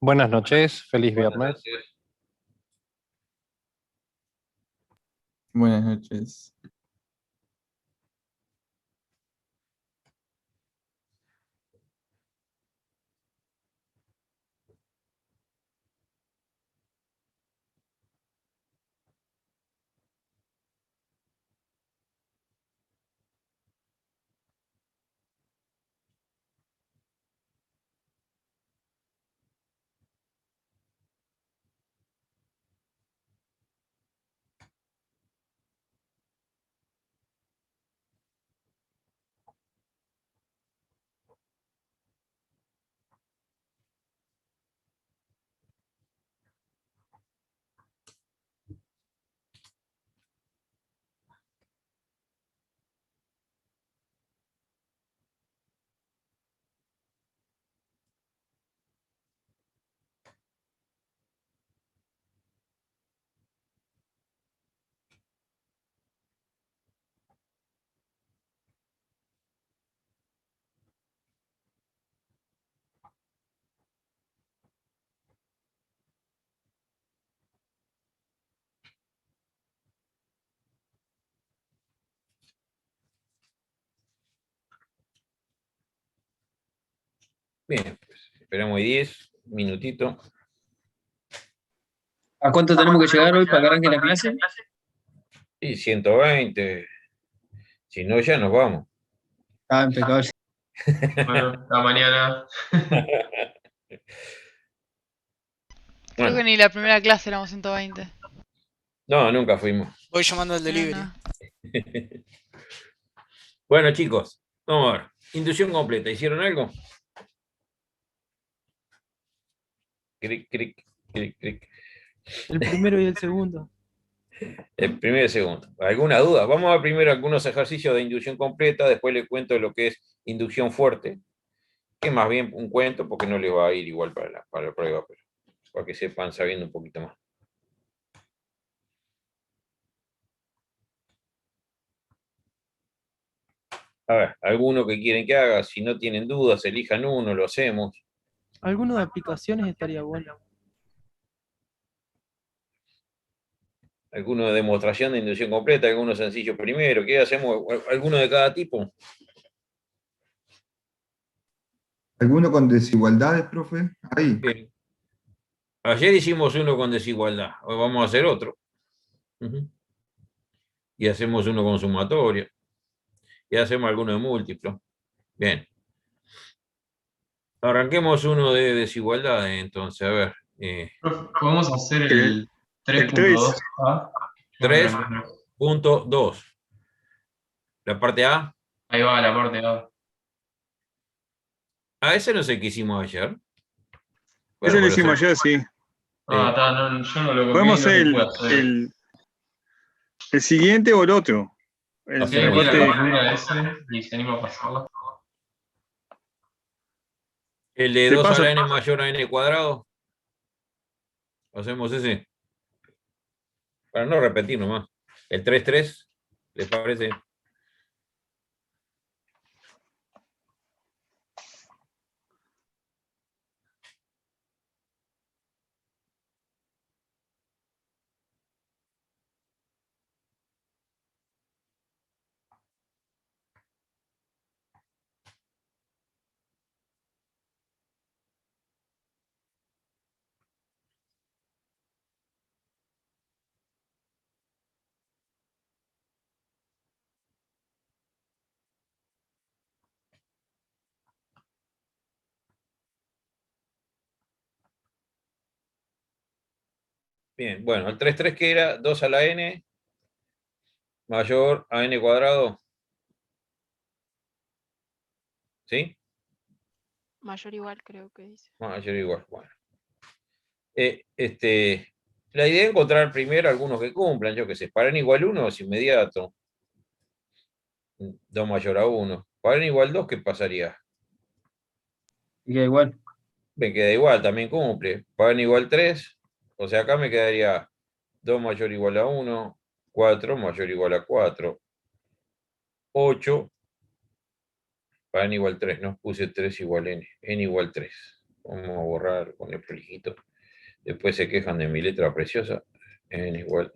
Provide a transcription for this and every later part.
Buenas noches, feliz Buenas viernes. noches. Buenas noches. Bien, pues esperamos 10 minutitos. ¿A cuánto tenemos que llegar hoy para que arranque la clase? Y 120. Si no, ya nos vamos. Ah, impecable. Bueno, hasta mañana. Creo Bueno, que ni la primera clase éramos 120. no, nunca fuimos. Voy llamando al delivery. No. Bueno, chicos, vamos a ver. Inducción completa. ¿Hicieron algo? Cric, cric, cric, cric. El primero y el segundo. El primero y el segundo. ¿Alguna duda? Vamos a ver primero algunos ejercicios de inducción completa, después les cuento lo que es inducción fuerte, que es más bien un cuento porque no les va a ir igual para la prueba, pero para que sepan sabiendo un poquito más. A ver, alguno que quieren que haga, si no tienen dudas, elijan uno, lo hacemos. Alguno de aplicaciones estaría bueno. Alguno de demostración de inducción completa, alguno sencillo primero, ¿qué hacemos? ¿Alguno de cada tipo? ¿Alguno con desigualdades, profe? Ahí. Bien. Ayer hicimos uno con desigualdad, hoy vamos a hacer otro. Y hacemos uno con sumatorio. Y hacemos alguno de múltiplo. Bien. Arranquemos uno de desigualdad, entonces, a ver. ¿Podemos hacer el 3.2A? 3.2. La parte A. Ahí va la parte A. A ese no sé qué hicimos ayer. Eso Bueno, lo pero hicimos ayer, sí. Ah, está, no, yo no lo copié Podemos y no hacer lo pude hacer. el siguiente o el otro. Hacemos ¿Quieren el que la siguiente. captura de ese y se anima a pasarla? El de Te 2 a paso. la n mayor a n cuadrado. Hacemos ese. Para no repetir nomás. El 3,3. ¿Les parece? Bien, bueno, el 3,3 que era 2 a la n mayor a n cuadrado. ¿Sí? Mayor igual creo que dice. Mayor o igual. Bueno. La idea es encontrar primero algunos que cumplan, yo que sé, para n igual 1 es inmediato. 2 mayor a 1. Para n igual 2, ¿qué pasaría? Y queda igual. Me queda igual, también cumple. Para n igual 3, o sea, acá me quedaría 2 mayor o igual a 1, 4 mayor o igual a 4, 8, para n igual 3, ¿no? Puse 3 igual n igual 3. Vamos a borrar, poner prolijito. Después se quejan de mi letra preciosa. N igual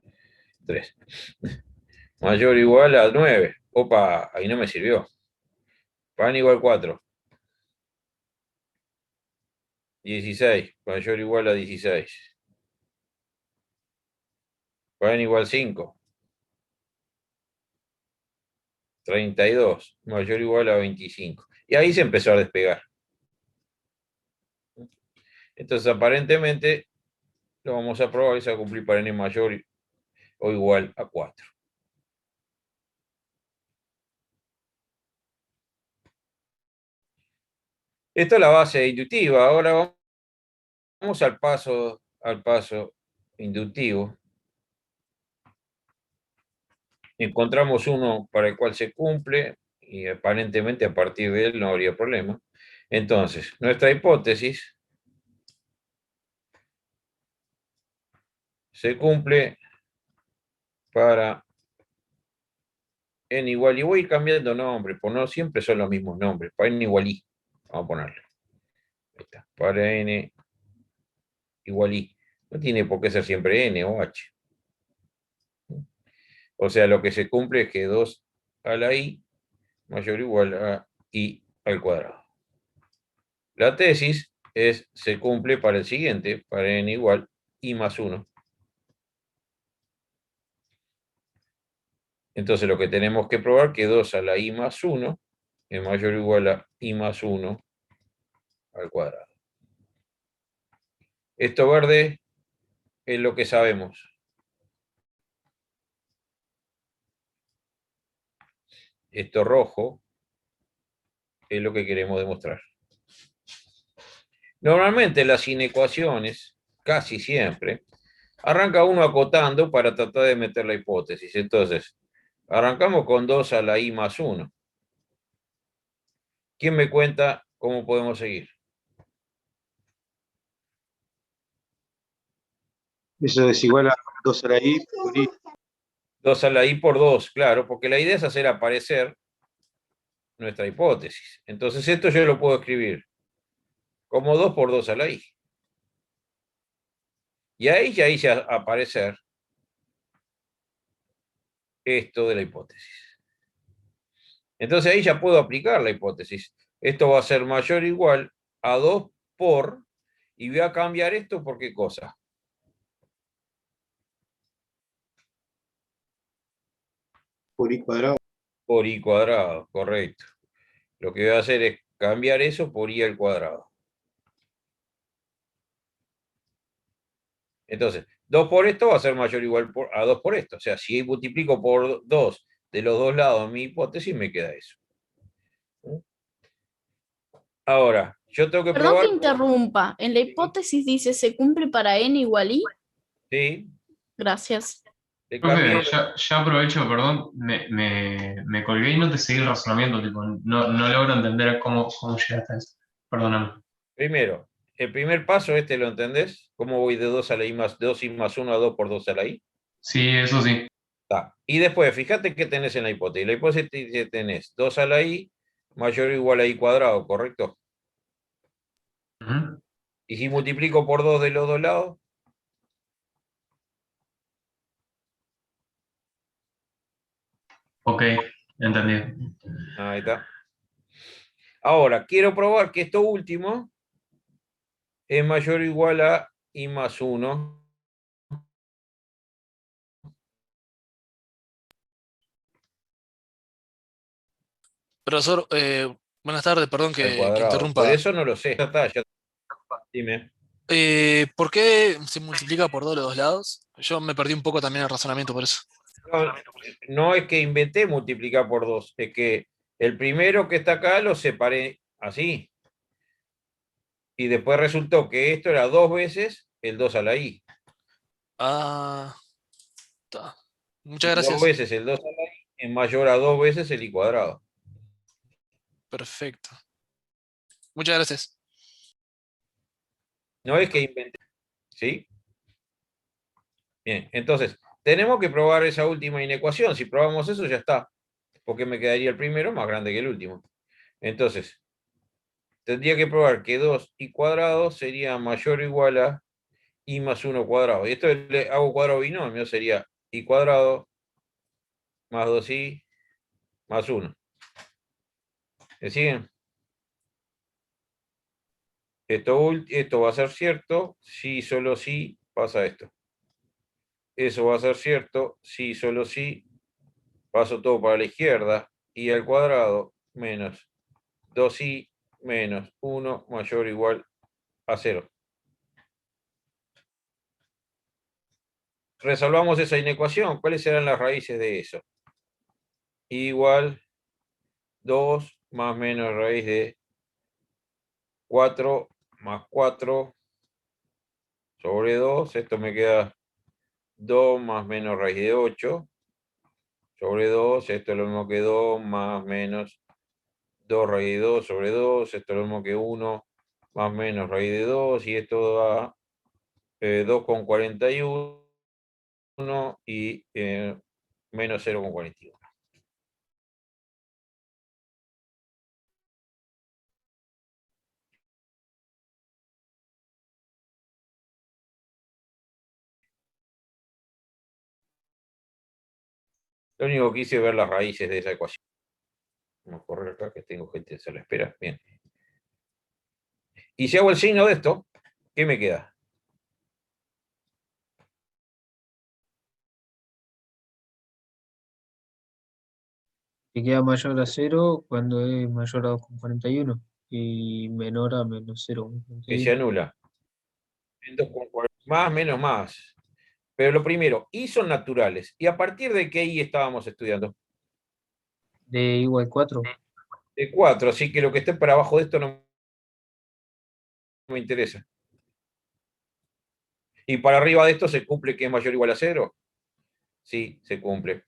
3. Mayor o igual a 9. Opa, ahí no me sirvió. Para n igual 4. 16. Mayor o igual a 16. Para n igual 5. 32. Mayor o igual a 25. Y ahí se empezó a despegar. Entonces, aparentemente, lo vamos a probar y se va a cumplir para n mayor o igual a 4. Esto es la base inductiva. Ahora vamos al paso inductivo. Encontramos uno para el cual se cumple y aparentemente a partir de él no habría problema. Entonces, nuestra hipótesis se cumple para n igual y. Voy a ir cambiando nombres, por no siempre son los mismos nombres. Para n igual y. Vamos a ponerlo. Ahí está. Para n igual y. No tiene por qué ser siempre n o h. O sea, lo que se cumple es que 2 a la i mayor o igual a i al cuadrado. La tesis se cumple para el siguiente, para n igual i más 1. Entonces lo que tenemos que probar es que 2 a la i más 1 es mayor o igual a i más 1 al cuadrado. Esto verde es lo que sabemos. Esto rojo es lo que queremos demostrar. Normalmente las inecuaciones, casi siempre, arranca uno acotando para tratar de meter la hipótesis. Entonces, arrancamos con 2 a la i más 1. ¿Quién me cuenta cómo podemos seguir? Eso es igual a 2 a la i por i. 2 a la i por 2, claro, porque la idea es hacer aparecer nuestra hipótesis. Entonces esto yo lo puedo escribir como 2 por 2 a la i. Y ahí ya hice aparecer esto de la hipótesis. Entonces ahí ya puedo aplicar la hipótesis. Esto va a ser mayor o igual a 2 por, y voy a cambiar esto por qué cosa. Por i cuadrado. Por i cuadrado, correcto. Lo que voy a hacer es cambiar eso por i al cuadrado. Entonces, 2 por esto va a ser mayor o igual a 2 por esto. O sea, si multiplico por 2 de los dos lados mi hipótesis, me queda eso. Ahora, yo tengo que Perdón probar. que interrumpa. En la hipótesis dice se cumple para n igual i. Sí. Gracias. Profe, ya aprovecho, perdón, me colgué y no te seguí el razonamiento, tipo, no logro entender cómo llegaste a eso. Perdóname. Primero, el primer paso ¿lo entendés? ¿Cómo voy de 2 a la i más 2 i más 1 a 2 por 2 a la i? Sí, eso sí. Y después, fíjate qué tenés en la hipótesis. La hipótesis tenés 2 a la i mayor o igual a i cuadrado, ¿correcto? Y si multiplico por 2 de los dos lados. Ok, entendido. Ahí está. Ahora, quiero probar que esto último es mayor o igual a i más 1. Profesor, buenas tardes, perdón Al que cuadrado. interrumpa. Por eso no lo sé. Ya está. Dime. ¿Por qué se multiplica por 2 los dos lados? Yo me perdí un poco también el razonamiento por eso. No es que inventé multiplicar por 2, es que el primero que está acá lo separé así. Y después resultó que esto era 2 veces el 2 a la i. Ah, está. Muchas gracias. 2 veces el 2 a la i es mayor a 2 veces el i cuadrado. Perfecto. Muchas gracias. No es que inventé. ¿Sí? Bien, entonces, tenemos que probar esa última inecuación. Si probamos eso, ya está. Porque me quedaría el primero más grande que el último. Entonces, tendría que probar que 2i cuadrado sería mayor o igual a i más 1 cuadrado. Y esto le hago cuadrado binomio, sería i cuadrado más 2i más 1. ¿Me siguen? Esto va a ser cierto si solo si pasa esto. Eso va a ser cierto si solo si paso todo para la izquierda, i al cuadrado menos 2i menos 1 mayor o igual a 0. Resolvamos esa inecuación. ¿Cuáles serán las raíces de eso? I igual 2 más menos raíz de 4 más 4 sobre 2. Esto me queda 2 más menos raíz de 8 sobre 2. Esto es lo mismo que 2 más menos 2 raíz de 2 sobre 2. Esto es lo mismo que 1 más menos raíz de 2. Y esto da 2,41 y menos 0,41. Lo único que hice es ver las raíces de esa ecuación. Vamos a correr acá que tengo gente a la espera. Bien. Y si hago el signo de esto, ¿qué me queda? Que queda mayor a 0 cuando es mayor a 2,41 y menor a menos Que se 0,41. anula. En 2,40. Más, menos, más. Pero lo primero, i son naturales. ¿Y a partir de qué i estábamos estudiando? De igual 4. De 4, así que lo que esté para abajo de esto no me interesa. ¿Y para arriba de esto se cumple que es mayor o igual a 0? Sí, se cumple.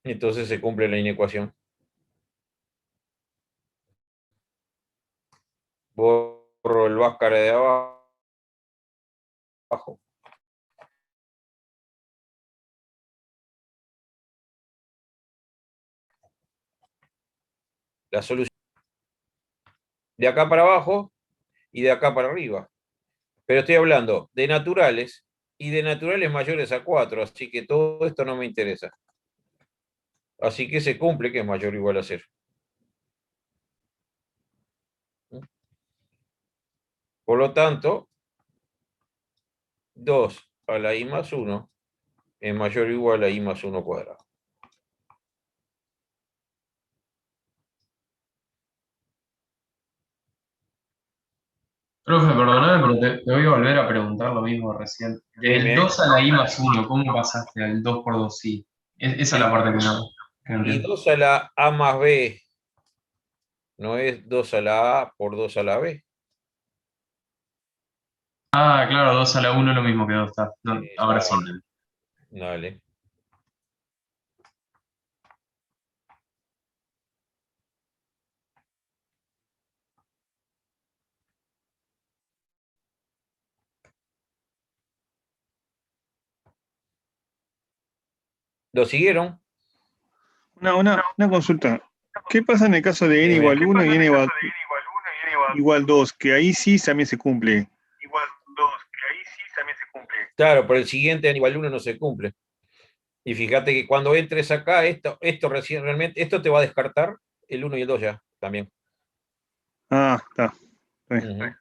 Entonces se cumple la inecuación. Borro el Bhaskara de abajo. La solución. De acá para abajo y de acá para arriba. Pero estoy hablando de naturales y de naturales mayores a 4, así que todo esto no me interesa. Así que se cumple que es mayor o igual a 0. Por lo tanto, 2 a la i más 1 es mayor o igual a i más 1 cuadrado. Profe, perdóname, pero te voy a volver a preguntar lo mismo recién. Del Dime. 2 a la i más 1, ¿cómo pasaste al 2 por 2i? Esa es la parte que no Y entiendo. 2 a la a más b no es 2 a la a por 2 a la b. Ah, claro, 2 a la 1 es lo mismo que 2 está. No, ahora sí. Dale. ¿Lo siguieron? Una consulta. ¿Qué pasa en el caso de n Dime. igual 1 y n igual 2? Que ahí sí también se cumple. Claro, pero el siguiente n igual 1 no se cumple. Y fíjate que cuando entres acá, esto recién realmente, esto te va a descartar el 1 y el 2 ya, también. Ah, está. Está bien. Ujú.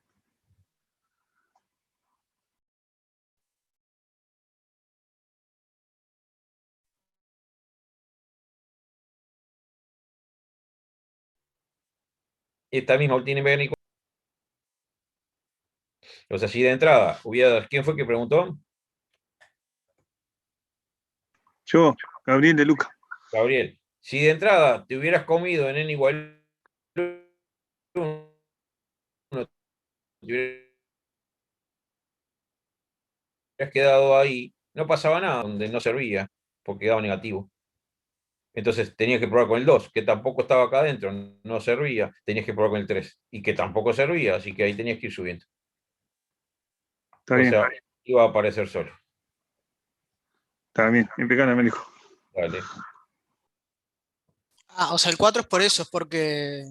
Esta misma tiene mecánico. O sea, si de entrada ¿quién fue que preguntó? Yo, Gabriel de Luca. Gabriel. Si de entrada te hubieras comido en n igual 1, te hubieras quedado ahí, no pasaba nada, donde no servía, porque daba negativo. Entonces tenías que probar con el 2, que tampoco estaba acá adentro, no servía. Tenías que probar con el 3, y que tampoco servía, así que ahí tenías que ir subiendo. Está O bien. sea, iba a aparecer solo. Está bien. Impecable, me dijo. Dale. Ah, o sea, el 4 es por eso, es porque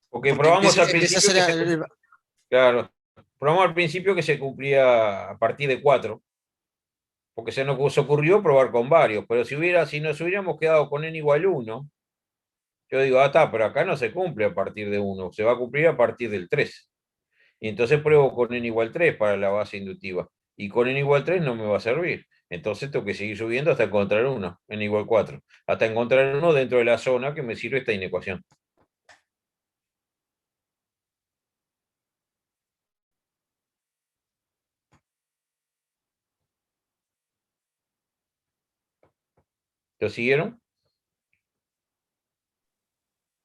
Porque probamos al empieza a principio ser que claro, probamos al principio que se cumplía a partir de 4, porque se nos ocurrió probar con varios, pero si nos hubiéramos quedado con n igual 1, yo digo, está, pero acá no se cumple a partir de 1, se va a cumplir a partir del 3. Y entonces pruebo con n igual 3 para la base inductiva. Y con n igual 3 no me va a servir. Entonces tengo que seguir subiendo hasta encontrar 1, n igual 4. Hasta encontrar 1 dentro de la zona que me sirve esta inecuación. ¿Lo siguieron?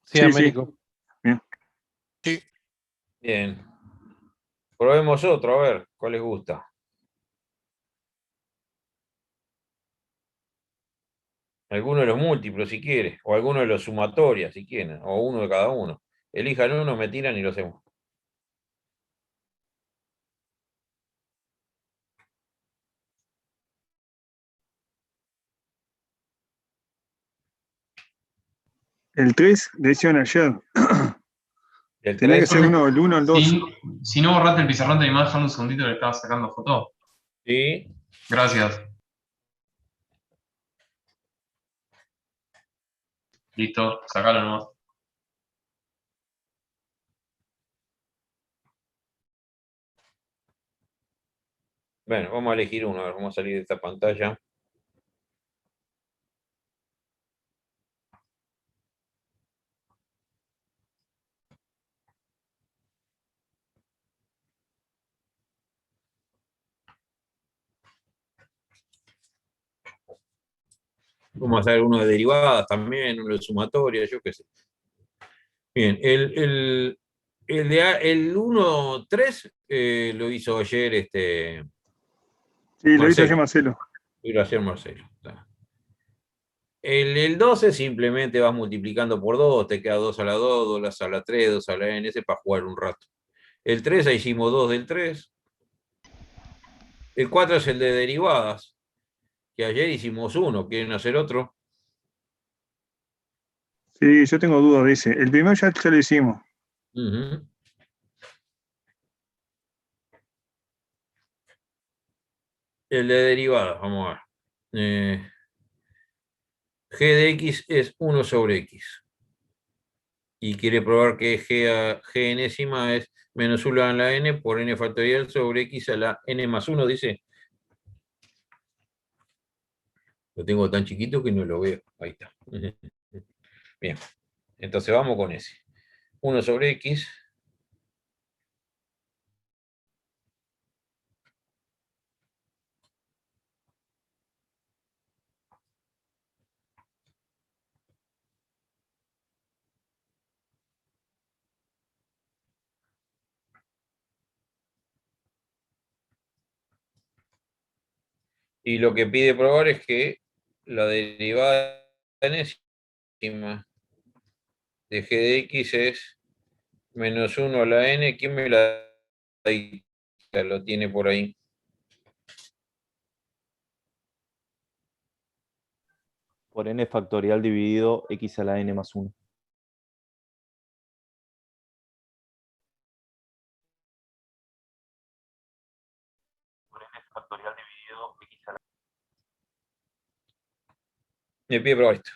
Sí, Sí, sí. Américo. Bien. Sí. Bien. Probemos otro, a ver, ¿cuál les gusta? Alguno de los múltiplos, si quiere, o alguno de los sumatorias, si quieren, o uno de cada uno. Elijan uno, me tiran y lo hacemos. El 3 decían ayer. El Tenía que 3, ser uno, el 1, el 2. Si no borraste el pizarrón, te animás a dejarme un segundito que le estaba sacando foto. sí. Gracias. Listo, sacalo nomás. Bueno, vamos a elegir uno, a ver, vamos a salir de esta pantalla. Vamos a hacer uno de derivadas también, uno de sumatoria, yo qué sé. Bien, el 1-3 lo hizo ayer Sí, lo hizo ayer Marcelo. Marcelo. Lo hizo ayer Marcelo. Está. El 12 simplemente vas multiplicando por 2, te queda 2 a la 2, 2 a la 3, 2 a la n, ese para jugar un rato. El 3, ahí hicimos 2 del 3. El 4 es el de derivadas, que ayer hicimos 1. ¿Quieren hacer otro? Sí, yo tengo dudas de ese. El primero ya lo hicimos. Uh-huh. El de derivadas, vamos a ver. G de x es 1 sobre x. Y quiere probar que g enésima es menos 1 a la n por n factorial sobre x a la n más 1, dice. Lo tengo tan chiquito que no lo veo. Ahí está. Bien. Entonces vamos con ese. 1 sobre x. Y lo que pide probar es que la derivada enésima de g de x es menos 1 a la n. ¿Quién me la lo tiene por ahí? Por n factorial dividido x a la n más 1. Por n factorial dividido x a la Me pide probar esto.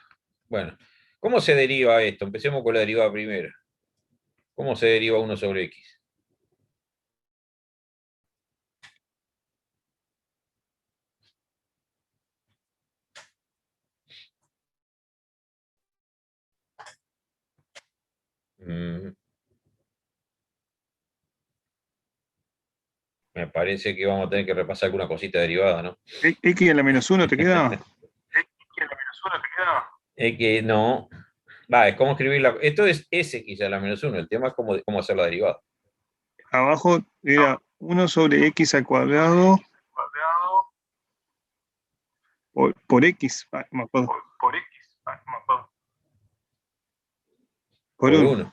Bueno, ¿cómo se deriva esto? Empecemos con la derivada primera. ¿Cómo se deriva 1 sobre x? Me parece que vamos a tener que repasar alguna cosita derivada, ¿no? X en la menos 1 te queda. Es que no. Va, es como escribirla. Esto es sx a la menos 1. El tema es cómo hacer la derivada. Abajo era 1 sobre x al cuadrado por x. Ah, no me acuerdo. Por 1.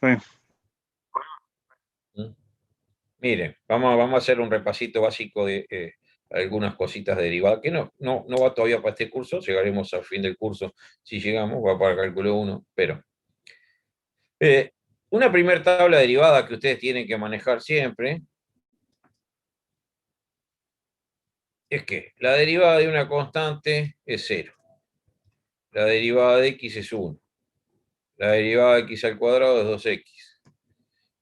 Miren, vamos a hacer un repasito básico de algunas cositas de derivada, que no va todavía para este curso, llegaremos al fin del curso, si llegamos, va para cálculo 1, pero... una primera tabla derivada que ustedes tienen que manejar siempre es que la derivada de una constante es 0. La derivada de x es 1. La derivada de x al cuadrado es 2x.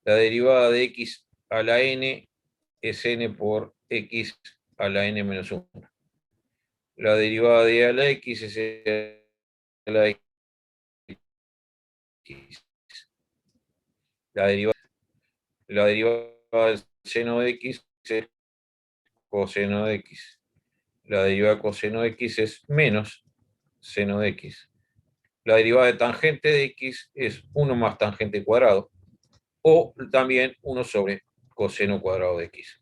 La derivada de x a la n es n por x a la n menos 1. La derivada de a la x es e a la x. La derivada del seno de x es coseno de x. La derivada de coseno de x es menos seno de x. La derivada de tangente de x es 1 más tangente cuadrado, o también 1 sobre coseno cuadrado de x.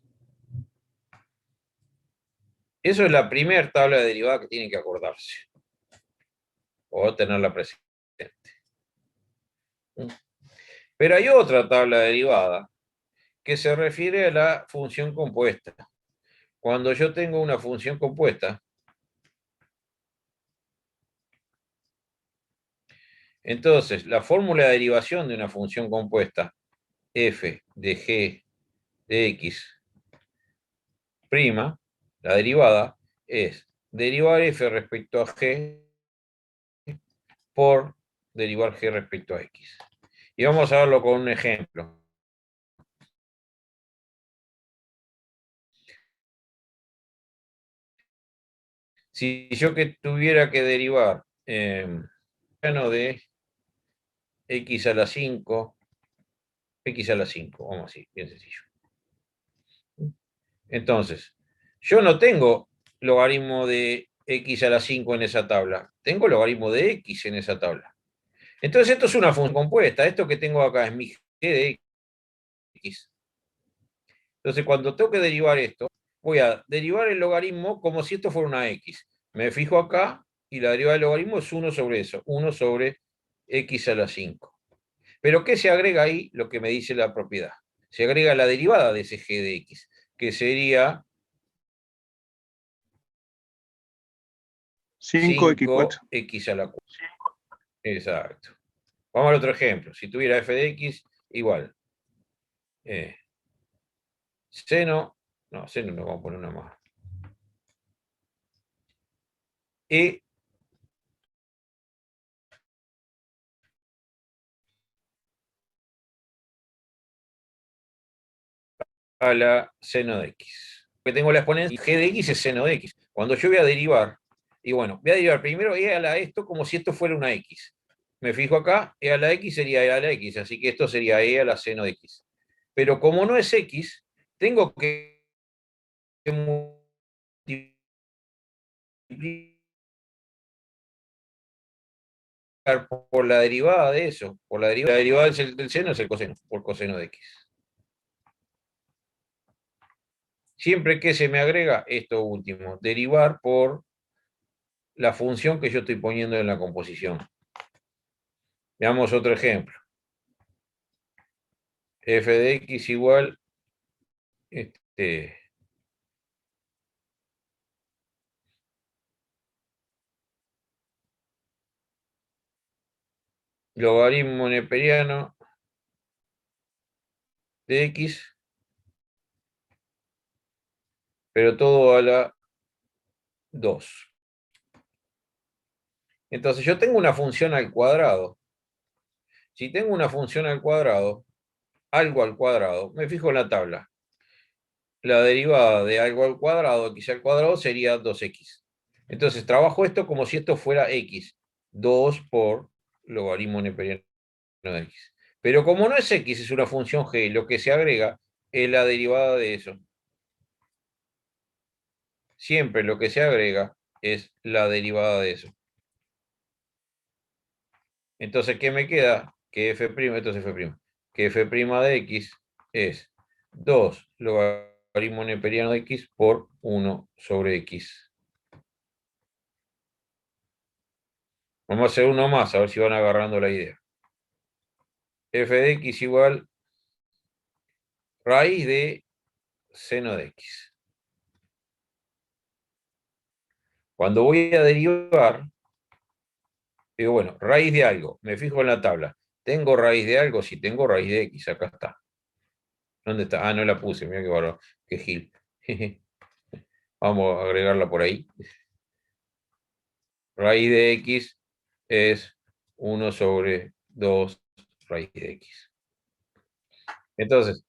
Eso es la primera tabla de derivada que tienen que acordarse, o tenerla presente. Pero hay otra tabla de derivada que se refiere a la función compuesta. Cuando yo tengo una función compuesta, entonces la fórmula de derivación de una función compuesta, f de g de x prima, la derivada, es derivar f respecto a g por derivar g respecto a x. Y vamos a verlo con un ejemplo. Si yo que tuviera que derivar de x a la 5, x a la 5, vamos así, bien sencillo. Entonces, yo no tengo logaritmo de x a la 5 en esa tabla, tengo logaritmo de x en esa tabla. Entonces esto es una función compuesta, esto que tengo acá es mi g de x. Entonces cuando tengo que derivar esto, voy a derivar el logaritmo como si esto fuera una x. Me fijo acá y la derivada del logaritmo es 1 sobre eso, 1 sobre x a la 5. Pero ¿qué se agrega ahí? Lo que me dice la propiedad. Se agrega la derivada de ese g de x, que sería 5x4. a la 4. Exacto. Vamos al otro ejemplo. Si tuviera f de x, igual. Seno no vamos a poner una más. E a la seno de x. Porque tengo la exponencia, g de x es seno de x. Cuando yo voy a derivar, y bueno, voy a derivar primero e a la esto como si esto fuera una x. Me fijo acá, e a la x sería e a la x, así que esto sería e a la seno de x. Pero como no es x, tengo que multiplicar por la derivada de eso. Por la derivada del seno es el coseno, por coseno de x. Siempre que se me agrega esto último, derivar por la función que yo estoy poniendo en la composición. Veamos otro ejemplo. F de x igual logaritmo neperiano de x, pero todo a la 2. Entonces yo tengo una función al cuadrado. Si tengo una función al cuadrado, algo al cuadrado, me fijo en la tabla. La derivada de algo al cuadrado, x al cuadrado, sería 2x. Entonces trabajo esto como si esto fuera x. 2 por logaritmo neperiano de x. Pero como no es x, es una función g, lo que se agrega es la derivada de eso. Siempre lo que se agrega es la derivada de eso. Entonces, ¿qué me queda? Que f', esto es f', que f' de x es 2 logaritmo neperiano de x por 1 sobre x. Vamos a hacer uno más, a ver si van agarrando la idea. F de x igual raíz de seno de x. Cuando voy a derivar, digo, bueno, raíz de algo, me fijo en la tabla. ¿Tengo raíz de algo? Si tengo raíz de x, acá está. ¿Dónde está? Ah, no la puse, mira qué bárbaro, qué gil. Vamos a agregarla por ahí. Raíz de x es 1 sobre 2 raíz de x. Entonces,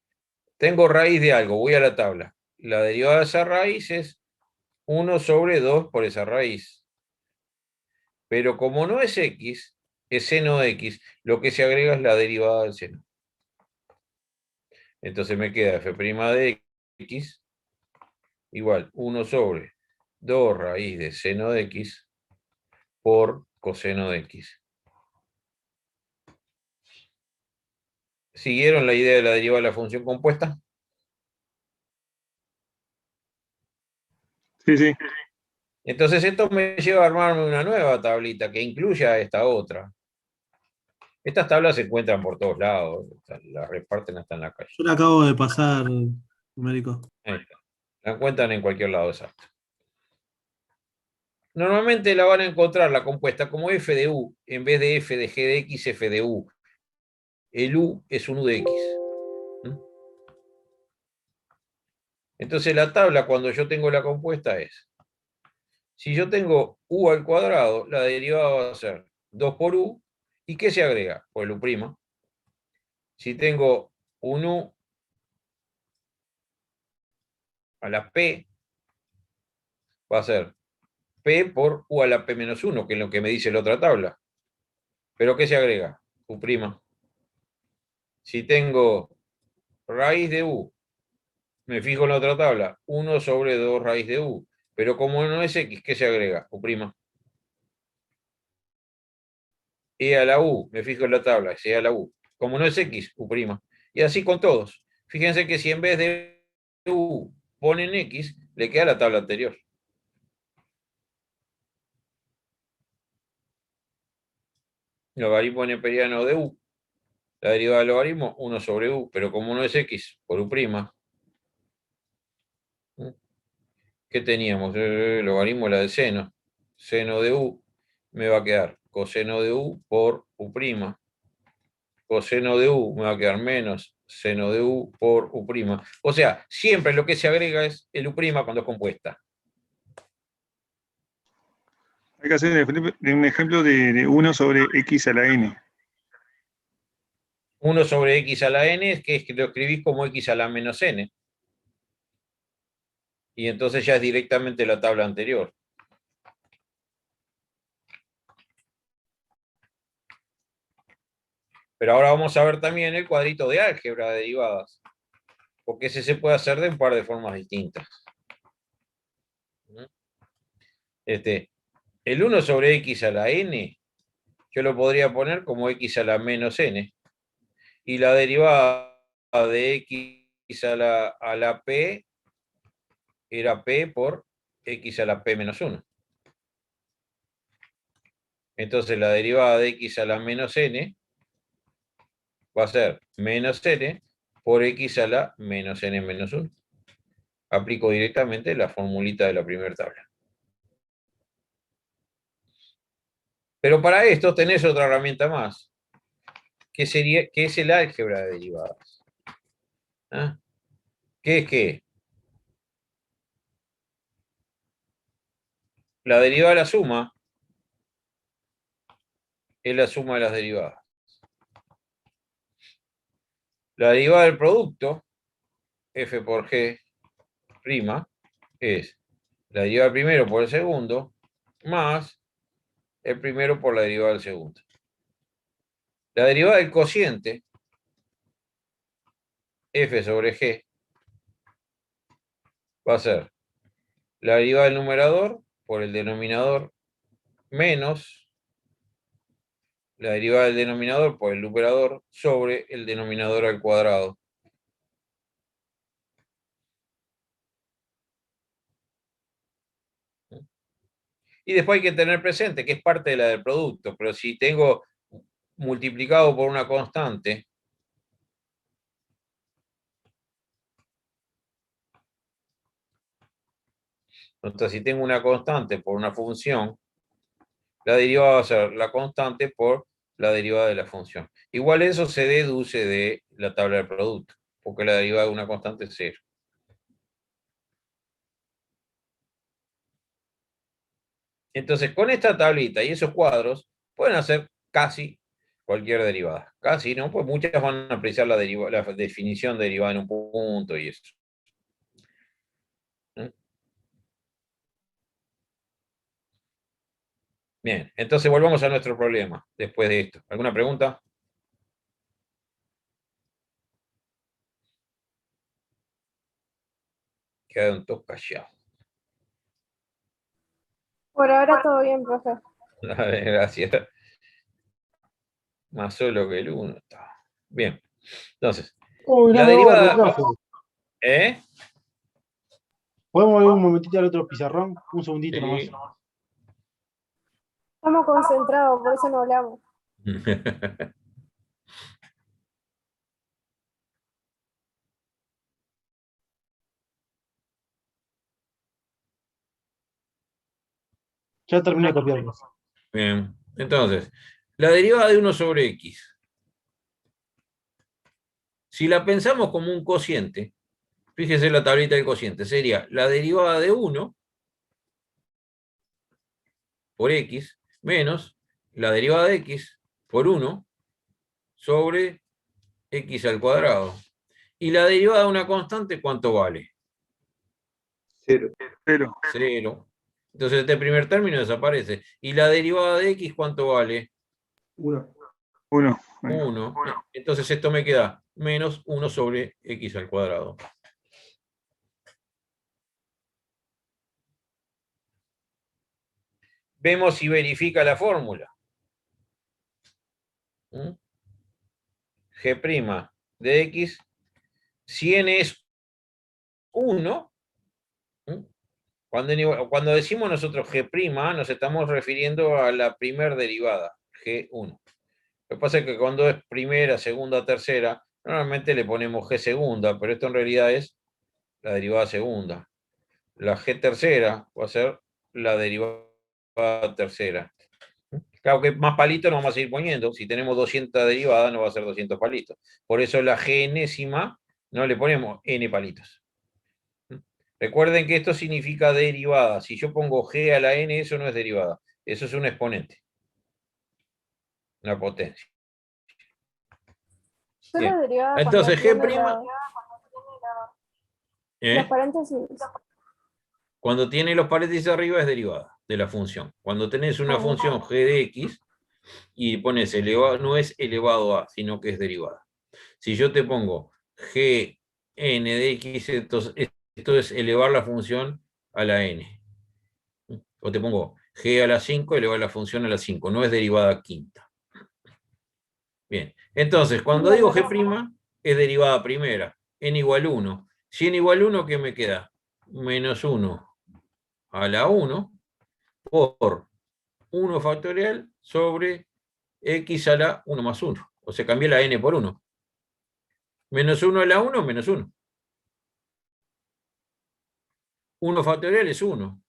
tengo raíz de algo, voy a la tabla. La derivada de esa raíz es 1 sobre 2 por esa raíz. Pero como no es x, es seno de x, lo que se agrega es la derivada del seno. Entonces me queda f' de x igual 1 sobre 2 raíz de seno de x por coseno de x. ¿Siguieron la idea de la derivada de la función compuesta? Sí, sí. Entonces esto me lleva a armarme una nueva tablita que incluya esta otra. Estas tablas se encuentran por todos lados, las reparten hasta en la calle. Yo la acabo de pasar, Américo. Ahí está. La encuentran en cualquier lado, exacto. Normalmente la van a encontrar la compuesta como f de u, en vez de f de g de x, f de u. El u es un u de x. Entonces la tabla, cuando yo tengo la compuesta, es: si yo tengo u al cuadrado, la derivada va a ser 2 por u. ¿Y qué se agrega? Pues el u'. Si tengo un u a la p, va a ser p por u a la p menos 1, que es lo que me dice la otra tabla. ¿Pero qué se agrega? U'. Si tengo raíz de u, me fijo en la otra tabla, 1 sobre 2 raíz de u. Pero como no es x, ¿qué se agrega? U'. E a la u, me fijo en la tabla, es e a la u. Como no es x, u'. Y así con todos. Fíjense que si en vez de u ponen x, le queda la tabla anterior. Logaritmo neperiano de u. La derivada del logaritmo, 1 sobre u. Pero como no es x, por u'. ¿Qué teníamos? Logaritmo la del seno. Seno de u me va a quedar coseno de u por u'. Coseno de u me va a quedar menos seno de u por u'. O sea, siempre lo que se agrega es el u' cuando es compuesta. Hay que hacer un ejemplo de 1 sobre x a la n. 1 sobre x a la n es que lo escribís como x a la menos n. Y entonces ya es directamente la tabla anterior. Pero ahora vamos a ver también el cuadrito de álgebra de derivadas, porque ese se puede hacer de un par de formas distintas. El 1 sobre x a la n, yo lo podría poner como x a la menos n, y la derivada de x a la p era p por x a la p menos 1. Entonces la derivada de x a la menos n va a ser menos n por x a la menos n menos 1. Aplico directamente la formulita de la primera tabla. Pero para esto tenés otra herramienta más, que es el álgebra de derivadas. ¿Ah? ¿Qué es qué? La derivada de la suma es la suma de las derivadas. La derivada del producto, f por g', es la derivada del primero por el segundo, más el primero por la derivada del segundo. La derivada del cociente, f sobre g, va a ser la derivada del numerador por el denominador menos la derivada del denominador por el numerador sobre el denominador al cuadrado. Y después hay que tener presente que es parte de la del producto, pero si tengo multiplicado por una constante, Entonces, si tengo una constante por una función, la derivada va a ser la constante por la derivada de la función. Igual eso se deduce de la tabla de producto, porque la derivada de una constante es 0. Entonces, con esta tablita y esos cuadros, pueden hacer casi cualquier derivada. Casi, ¿no? Pues muchas van a apreciar la definición de derivada en un punto y eso. Bien, entonces volvamos a nuestro problema después de esto. ¿Alguna pregunta? Quedaron todos callados. Por ahora todo bien, profe. Dale, gracias. Más solo que el 1. Bien, entonces, Uy, no la me borre, derivada... profe. ¿Eh? ¿Podemos ir un momentito al otro pizarrón? Un segundito nomás. Sí. Estamos concentrados, por eso no hablamos. Ya terminé de copiarlo. Bien, entonces, la derivada de 1 sobre x. Si la pensamos como un cociente, fíjese la tablita del cociente, sería la derivada de 1 por x menos la derivada de x por 1 sobre x al cuadrado. Y la derivada de una constante, ¿cuánto vale? 0. 0. Entonces este primer término desaparece. ¿Y la derivada de x cuánto vale? 1. 1. 1. Entonces esto me queda menos 1 sobre x al cuadrado. Vemos si verifica la fórmula. G' de x, si n es 1, cuando decimos nosotros G', nos estamos refiriendo a la primer derivada, G1. Lo que pasa es que cuando es primera, segunda, tercera, normalmente le ponemos G segunda, pero esto en realidad es la derivada segunda. La G tercera va a ser la derivada tercera. Claro que más palitos no vamos a seguir poniendo. Si tenemos 200 derivadas, no va a ser 200 palitos. Por eso la G enésima no le ponemos n palitos. Recuerden que esto significa derivada. Si yo pongo G a la n, eso no es derivada. Eso es un exponente. Una potencia. Solo Bien. derivada Entonces, cuando G'. tiene los paréntesis. Cuando tiene los paréntesis arriba es derivada de la función. Cuando tenés una función g de x y pones elevado, no es elevado a, sino que es derivada. Si yo te pongo g n de x, entonces esto es elevar la función a la n. O te pongo g a la 5, elevar la función a la 5. No es derivada quinta. Bien. Entonces, cuando digo g', es derivada primera. N igual 1. Si n igual 1, ¿qué me queda? Menos 1 a la 1 por 1 factorial sobre x a la 1 más 1. O sea, cambié la n por 1. Menos 1 a la 1, menos 1. 1 factorial es 1.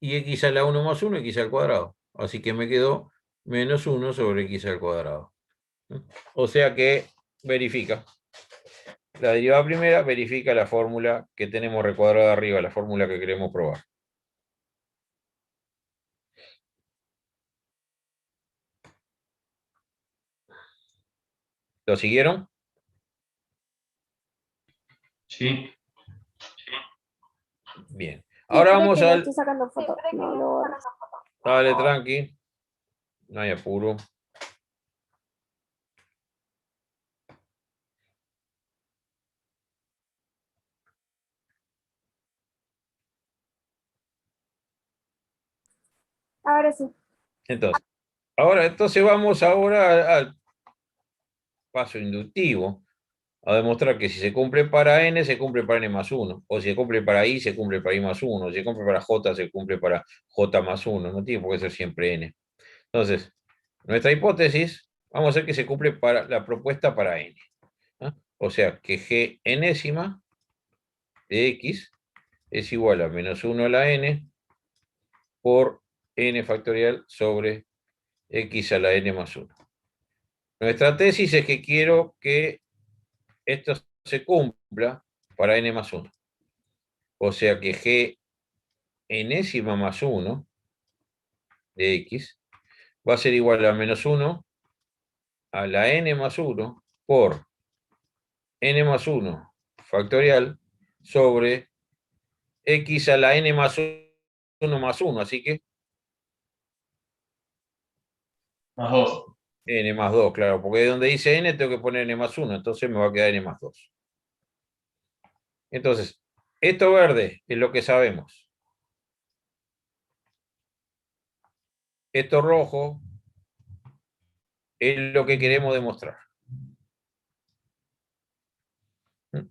Y x a la 1 más 1, x al cuadrado. Así que me quedó menos 1 sobre x al cuadrado. O sea que verifica. La derivada primera verifica la fórmula que tenemos recuadrada arriba, la fórmula que queremos probar. ¿Lo siguieron? Sí. Bien. Ahora vamos al... Estoy sacando fotos. No, lo borres. Dale, tranqui. No hay apuro. Ahora sí. Entonces vamos ahora al paso inductivo, a demostrar que si se cumple para n, se cumple para n más 1. O si se cumple para i, se cumple para i más 1. Si se cumple para j, se cumple para j más 1. No tiene por qué ser siempre n. Entonces, nuestra hipótesis, vamos a hacer que se cumple para la propuesta para n. O sea, que g enésima de x es igual a menos 1 a la n por n factorial sobre x a la n más 1. Nuestra tesis es que quiero que esto se cumpla para n más 1. O sea que g enésima más 1 de x va a ser igual a menos 1 a la n más 1 por n más 1 factorial sobre x a la n más 1 más 1. Así que Más 2. n más 2, claro, porque donde dice n tengo que poner n más 1, entonces me va a quedar n más 2. Entonces, esto verde es lo que sabemos. Esto rojo es lo que queremos demostrar.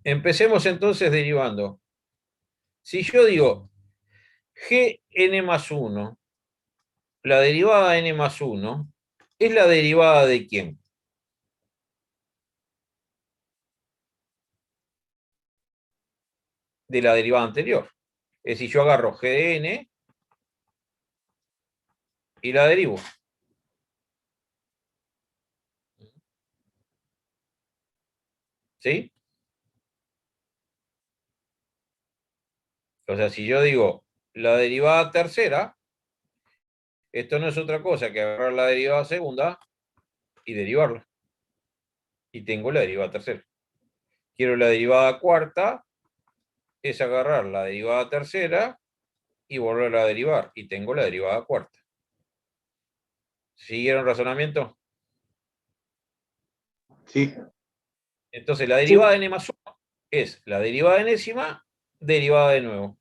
Empecemos entonces derivando. Si yo digo gn más 1, la derivada de n más 1, ¿es la derivada de quién? De la derivada anterior. Es decir, yo agarro g de n y la derivo. ¿Sí? O sea, si yo digo la derivada tercera, esto no es otra cosa que agarrar la derivada segunda y derivarla. Y tengo la derivada tercera. Quiero la derivada cuarta, es agarrar la derivada tercera y volverla a derivar. Y tengo la derivada cuarta. ¿Siguieron razonamiento? Sí. Entonces la derivada de n más 1 es la derivada enésima derivada de nuevo.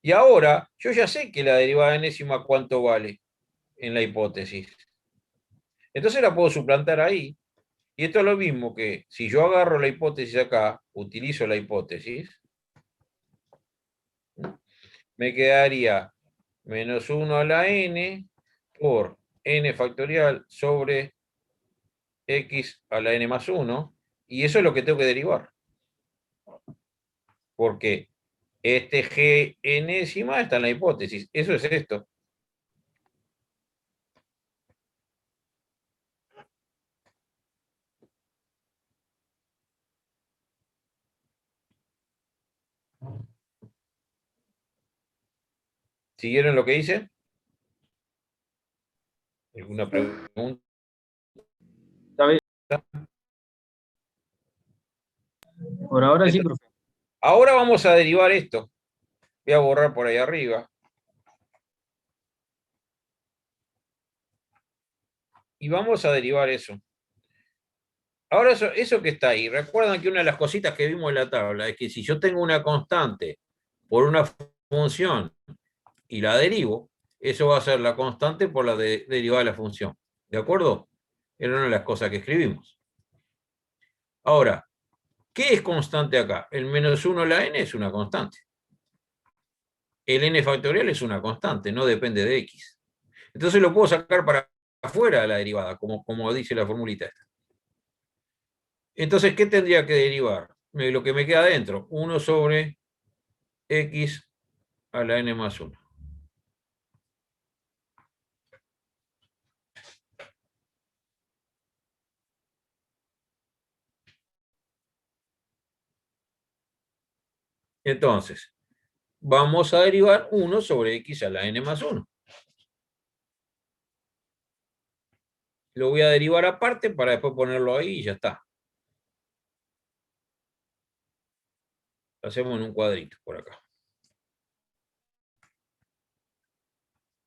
Y ahora yo ya sé que la derivada enésima cuánto vale en la hipótesis. Entonces la puedo suplantar ahí. Y esto es lo mismo que si yo agarro la hipótesis acá, utilizo la hipótesis, me quedaría menos 1 a la n por n factorial sobre x a la n más 1, y eso es lo que tengo que derivar. Porque este g enésima está en la hipótesis. Eso es esto. ¿Siguieron lo que hice? ¿Alguna pregunta? Está bien. Por ahora sí, profe. Ahora vamos a derivar esto. Voy a borrar por ahí arriba. Y vamos a derivar eso. Ahora eso que está ahí, recuerdan que una de las cositas que vimos en la tabla es que si yo tengo una constante por una función y la derivo, eso va a ser la constante por la derivada de la función. ¿De acuerdo? Era una de las cosas que escribimos. Ahora, ¿qué es constante acá? El menos 1 a la n es una constante. El n factorial es una constante, no depende de x. Entonces lo puedo sacar para afuera de la derivada, como dice la formulita esta. Entonces, ¿qué tendría que derivar? Lo que me queda adentro, 1 sobre x a la n más 1. Entonces, vamos a derivar 1 sobre x a la n más 1. Lo voy a derivar aparte para después ponerlo ahí y ya está. Lo hacemos en un cuadrito por acá.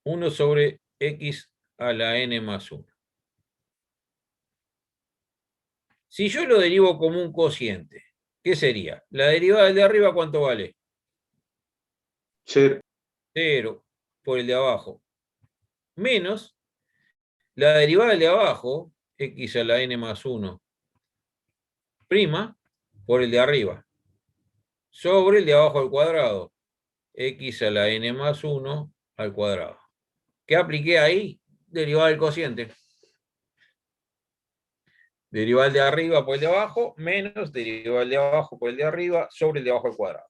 1 sobre x a la n más 1. Si yo lo derivo como un cociente, ¿qué sería? La derivada del de arriba, ¿cuánto vale? 0. 0 por el de abajo. Menos la derivada del de abajo, x a la n más 1, prima, por el de arriba. Sobre el de abajo al cuadrado, x a la n más 1 al cuadrado. ¿Qué apliqué ahí? Derivada del cociente. Derivada del de arriba por el de abajo, menos derivada del de abajo por el de arriba, sobre el de abajo al cuadrado.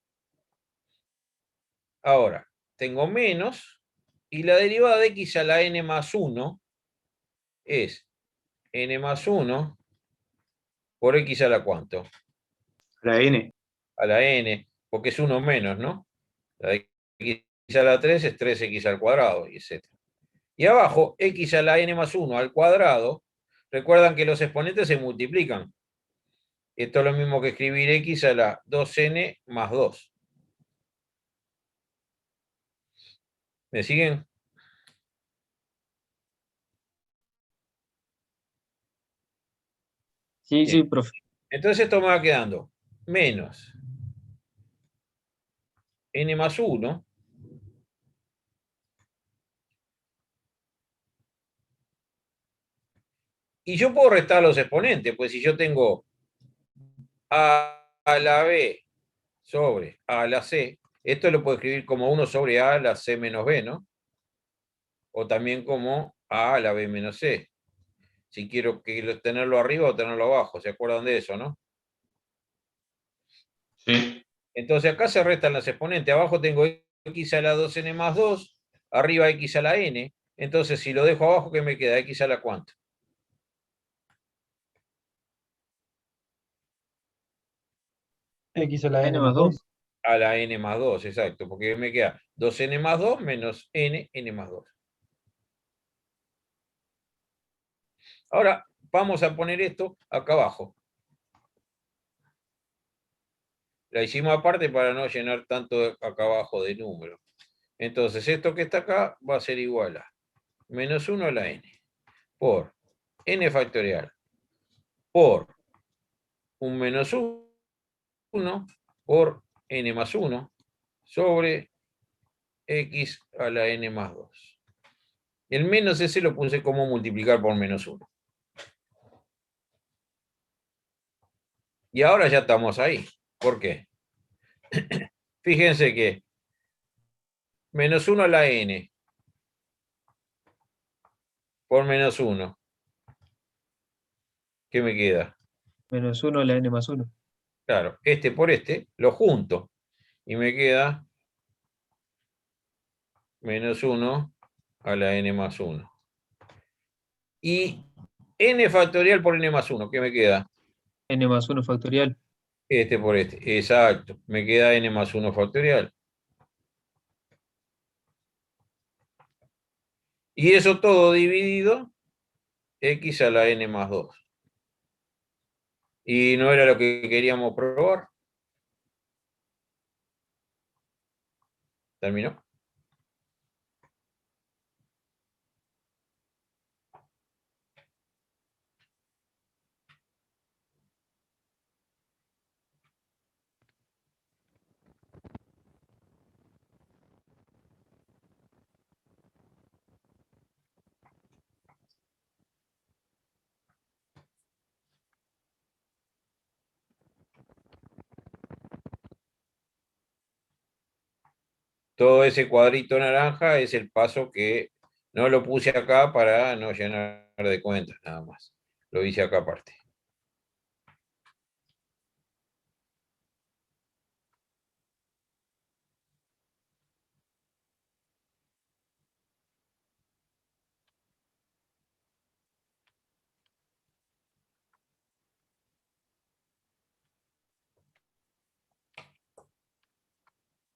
Ahora, tengo menos, y la derivada de x a la n más 1 es n más 1 por x a la ¿cuánto? La n. A la n, porque es 1 menos, ¿no? La de x a la 3 es 3x al cuadrado, y etc. Y abajo, x a la n más 1 al cuadrado, recuerdan que los exponentes se multiplican. Esto es lo mismo que escribir x a la 2n más 2. ¿Me siguen? Sí, sí, Bien. profe. Entonces esto me va quedando menos n más 1 y yo puedo restar los exponentes, pues si yo tengo a la b sobre a la c, esto lo puedo escribir como 1 sobre a la c menos b, ¿no? O también como a la b menos c. Si quiero tenerlo arriba o tenerlo abajo, ¿se acuerdan de eso, no? Sí. Entonces acá se restan los exponentes. Abajo tengo x a la 2n más 2, arriba x a la n. Entonces si lo dejo abajo, ¿qué me queda? X a la ¿cuánto? X a la N n más más 2. 2. A la n más 2, exacto. Porque me queda 2n más 2 menos n más 2. Ahora vamos a poner esto acá abajo. La hicimos aparte para no llenar tanto acá abajo de números. Entonces esto que está acá va a ser igual a menos 1 a la n por n factorial por un menos 1 por n más 1 sobre x a la n más 2. El menos ese lo puse como multiplicar por menos 1. Y ahora ya estamos ahí. ¿Por qué? Fíjense que menos 1 a la n por menos 1. ¿Qué me queda? Menos 1 la n más 1. Claro, este por este lo junto. Y me queda menos 1 a la n más 1. Y n factorial por n más 1, ¿qué me queda? N más 1 factorial. Este por este, exacto. Me queda n más 1 factorial. Y eso todo dividido x a la n más 2. Y no era lo que queríamos probar. ¿Terminó? Todo ese cuadrito naranja es el paso que no lo puse acá para no llenar de cuentas, nada más. Lo hice acá aparte.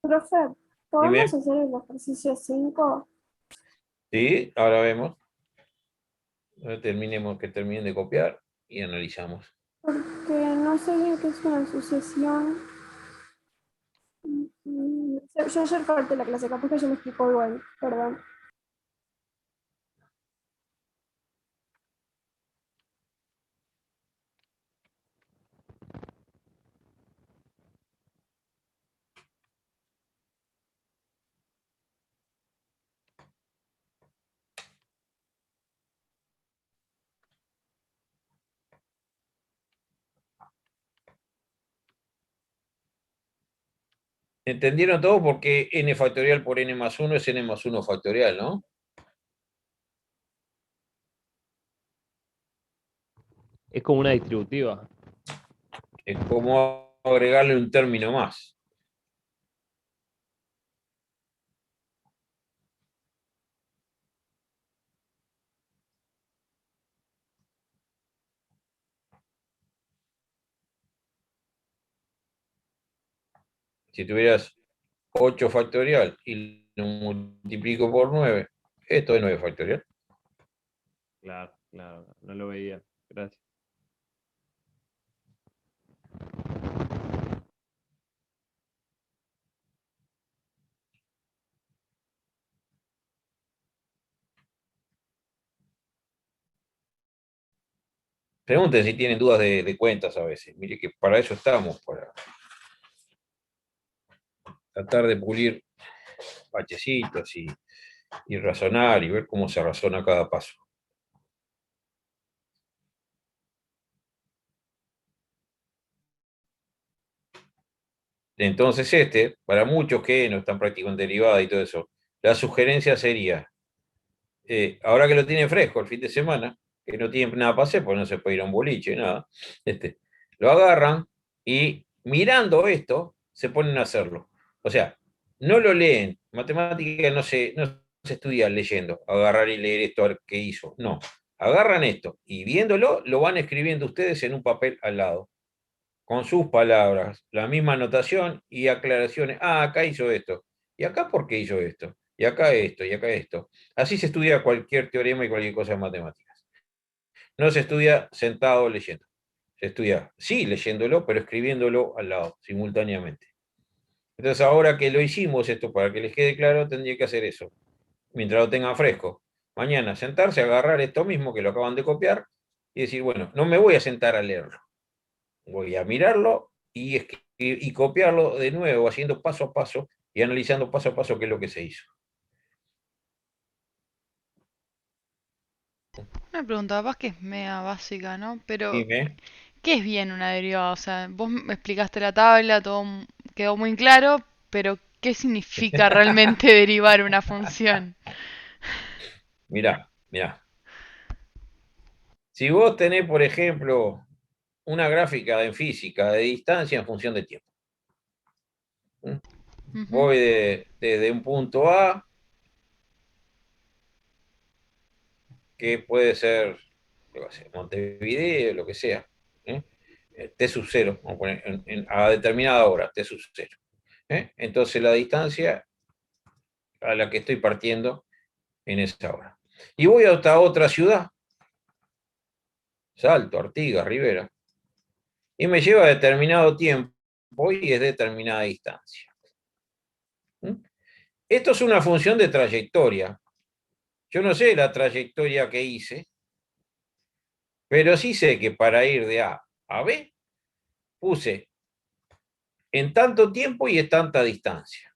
Profe, Dime. ¿podemos hacer el ejercicio 5? Sí, ahora vemos. Ahora que terminen de copiar y analizamos. Porque no sé bien qué es una asociación. Yo ayer corté la clase, capaz que yo me explico igual, perdón. ¿Entendieron todo? Porque n factorial por n más 1 es n más 1 factorial, ¿no? Es como una distributiva. Es como agregarle un término más. Si tuvieras 8 factorial y lo multiplico por 9, esto es 9 factorial. Claro, claro, no lo veía. Gracias. Pregunten si tienen dudas de cuentas a veces. Mire que para eso estamos, para tratar de pulir bachecitos y razonar y ver cómo se razona cada paso. Entonces para muchos que no están practicando en derivada y todo eso, la sugerencia sería, ahora que lo tienen fresco el fin de semana, que no tienen nada para hacer, porque no se puede ir a un boliche, nada, lo agarran y mirando esto, se ponen a hacerlo. O sea, no lo leen. Matemática no se estudia leyendo, agarrar y leer esto a ver qué hizo. No, agarran esto y viéndolo, lo van escribiendo ustedes en un papel al lado, con sus palabras, la misma anotación y aclaraciones. Ah, acá hizo esto. ¿Y acá por qué hizo esto? Y acá esto, y acá esto. Así se estudia cualquier teorema y cualquier cosa en matemáticas. No se estudia sentado leyendo. Se estudia, sí, leyéndolo, pero escribiéndolo al lado, simultáneamente. Entonces, ahora que lo hicimos, esto para que les quede claro, tendría que hacer eso. Mientras lo tengan fresco. Mañana sentarse, agarrar esto mismo que lo acaban de copiar y decir, bueno, no me voy a sentar a leerlo. Voy a mirarlo y copiarlo de nuevo, haciendo paso a paso y analizando paso a paso qué es lo que se hizo. Una pregunta, capaz que es mega básica, ¿no? Pero, Dime. ¿qué es bien una derivada? O sea, vos me explicaste la tabla, todo quedó muy claro, pero ¿qué significa realmente derivar una función? Mirá. Si vos tenés, por ejemplo, una gráfica en física de distancia en función de tiempo. Voy desde un punto A, que puede ser, yo qué sé, Montevideo, lo que sea, T sub 0, vamos a poner a determinada hora, T sub 0. Entonces la distancia a la que estoy partiendo en esa hora. Y voy hasta otra ciudad, Salto, Artigas, Rivera, y me lleva determinado tiempo y es determinada distancia. Esto es una función de trayectoria. Yo no sé la trayectoria que hice, pero sí sé que para ir de A a B puse en tanto tiempo y en tanta distancia.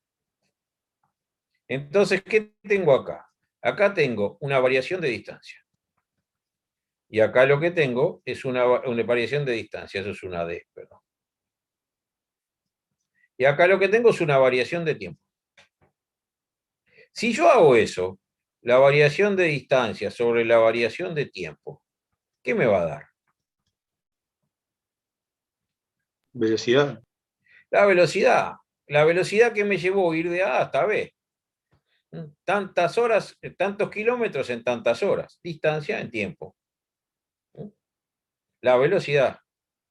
Entonces, ¿qué tengo acá? Acá tengo una variación de distancia. Y acá lo que tengo es una variación de distancia, eso es una D, perdón. Y acá lo que tengo es una variación de tiempo. Si yo hago eso, la variación de distancia sobre la variación de tiempo, ¿qué me va a dar? Velocidad. La velocidad que me llevó a ir de A hasta B. Tantas horas, tantos kilómetros en tantas horas, distancia en tiempo. La velocidad,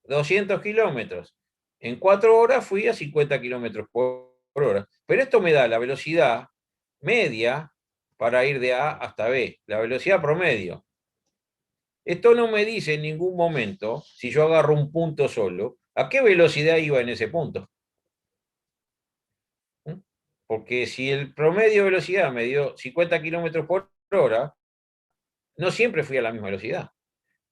200 kilómetros. En 4 horas fui a 50 kilómetros por hora. Pero esto me da la velocidad media para ir de A hasta B, la velocidad promedio. Esto no me dice en ningún momento, si yo agarro un punto solo, a qué velocidad iba en ese punto. Porque si el promedio de velocidad me dio 50 kilómetros por hora, no siempre fui a la misma velocidad.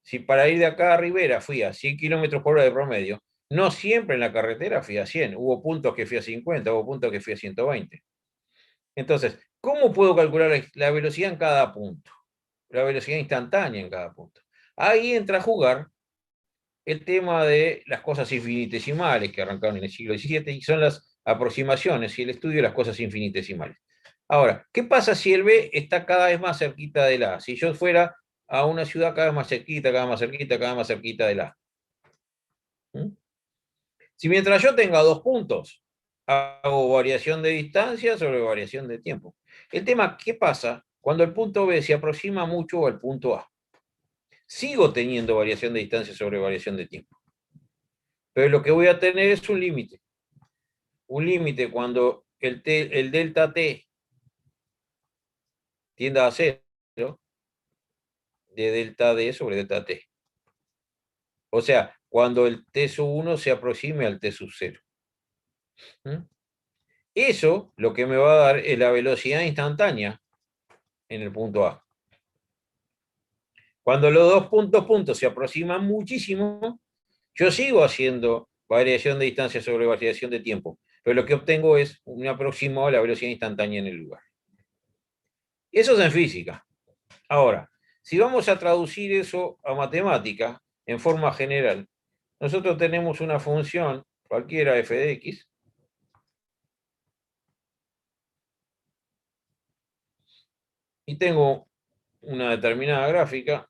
Si para ir de acá a Rivera fui a 100 kilómetros por hora de promedio, no siempre en la carretera fui a 100. Hubo puntos que fui a 50, hubo puntos que fui a 120. Entonces, ¿cómo puedo calcular la velocidad en cada punto? La velocidad instantánea en cada punto. Ahí entra a jugar el tema de las cosas infinitesimales que arrancaron en el siglo XVII y son las aproximaciones y el estudio de las cosas infinitesimales. Ahora, ¿qué pasa si el B está cada vez más cerquita del A? Si yo fuera a una ciudad cada vez más cerquita, cada vez más cerquita, cada vez más cerquita del A. Si mientras yo tenga 2 puntos, hago variación de distancia sobre variación de tiempo. El tema, ¿qué pasa cuando el punto B se aproxima mucho al punto A? Sigo teniendo variación de distancia sobre variación de tiempo. Pero lo que voy a tener es un límite. un límite cuando el delta t tienda a 0 de delta d sobre delta t. O sea, cuando el t sub 1 se aproxime al t sub 0. Eso lo que me va a dar es la velocidad instantánea en el punto A. Cuando los dos puntos se aproximan muchísimo, yo sigo haciendo variación de distancia sobre variación de tiempo, pero lo que obtengo es un aproximado a la velocidad instantánea en el lugar. Eso es en física. Ahora, si vamos a traducir eso a matemática, en forma general, nosotros tenemos una función, cualquiera f de x, y tengo una determinada gráfica,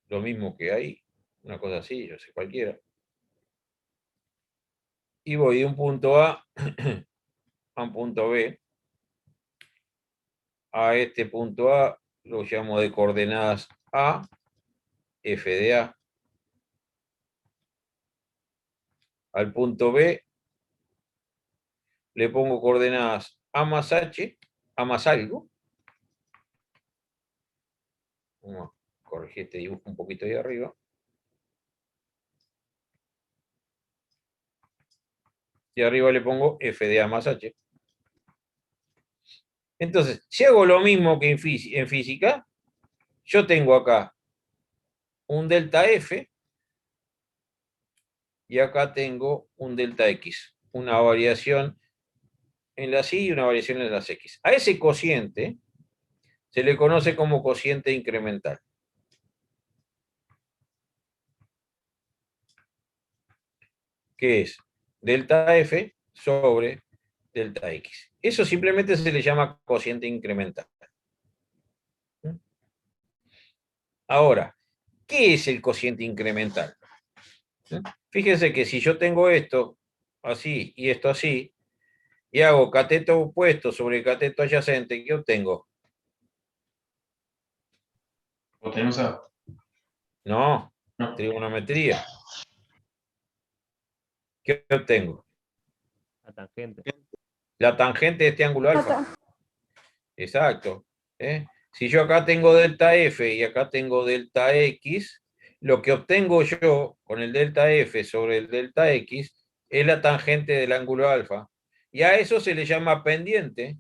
lo mismo que ahí, una cosa así, yo sé cualquiera, y voy de un punto A a un punto B. A este punto A lo llamo de coordenadas A, f de A. Al punto B le pongo coordenadas A más H, A más algo. Vamos a corregir este dibujo un poquito ahí arriba. Y arriba le pongo f de A más H. Entonces, si hago lo mismo que en física, yo tengo acá un delta F y acá tengo un delta X. Una variación en las Y y una variación en las X. A ese cociente se le conoce como cociente incremental. Que es delta F sobre delta X. Eso simplemente se le llama cociente incremental. Ahora, ¿qué es el cociente incremental? Fíjense que si yo tengo esto así y esto así, y hago cateto opuesto sobre cateto adyacente, ¿qué obtengo? Hipotenusa. No, No. trigonometría. ¿Qué obtengo? La tangente. La tangente de este ángulo alfa. Acá. Exacto. Si yo acá tengo delta F y acá tengo delta X, lo que obtengo yo con el delta F sobre el delta X es la tangente del ángulo alfa. Y a eso se le llama pendiente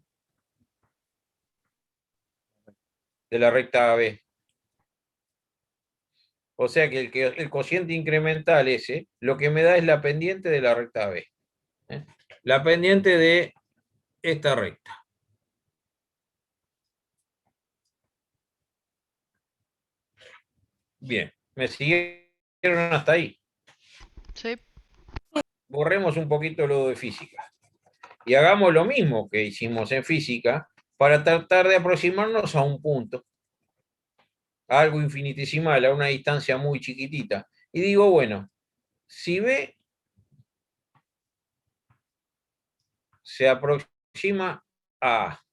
de la recta AB. O sea que el cociente incremental ese, lo que me da es la pendiente de la recta AB. La pendiente de esta recta. Bien, ¿me siguieron hasta ahí? Sí. Borremos un poquito lo de física. Y hagamos lo mismo que hicimos en física para tratar de aproximarnos a un punto, a algo infinitesimal, a una distancia muy chiquitita. Y digo, bueno, si B se aproxima a A,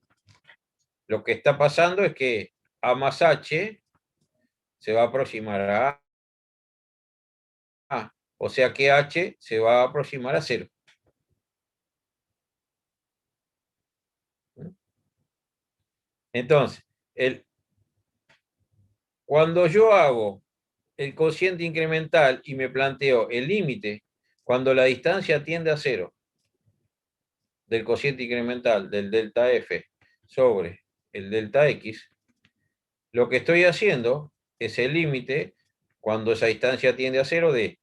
lo que está pasando es que A más H se va a aproximar a A. O sea que H se va a aproximar a 0. Entonces, cuando yo hago el cociente incremental y me planteo el límite cuando la distancia tiende a 0 del cociente incremental del delta F sobre el delta X, lo que estoy haciendo es el límite cuando esa distancia tiende a 0 de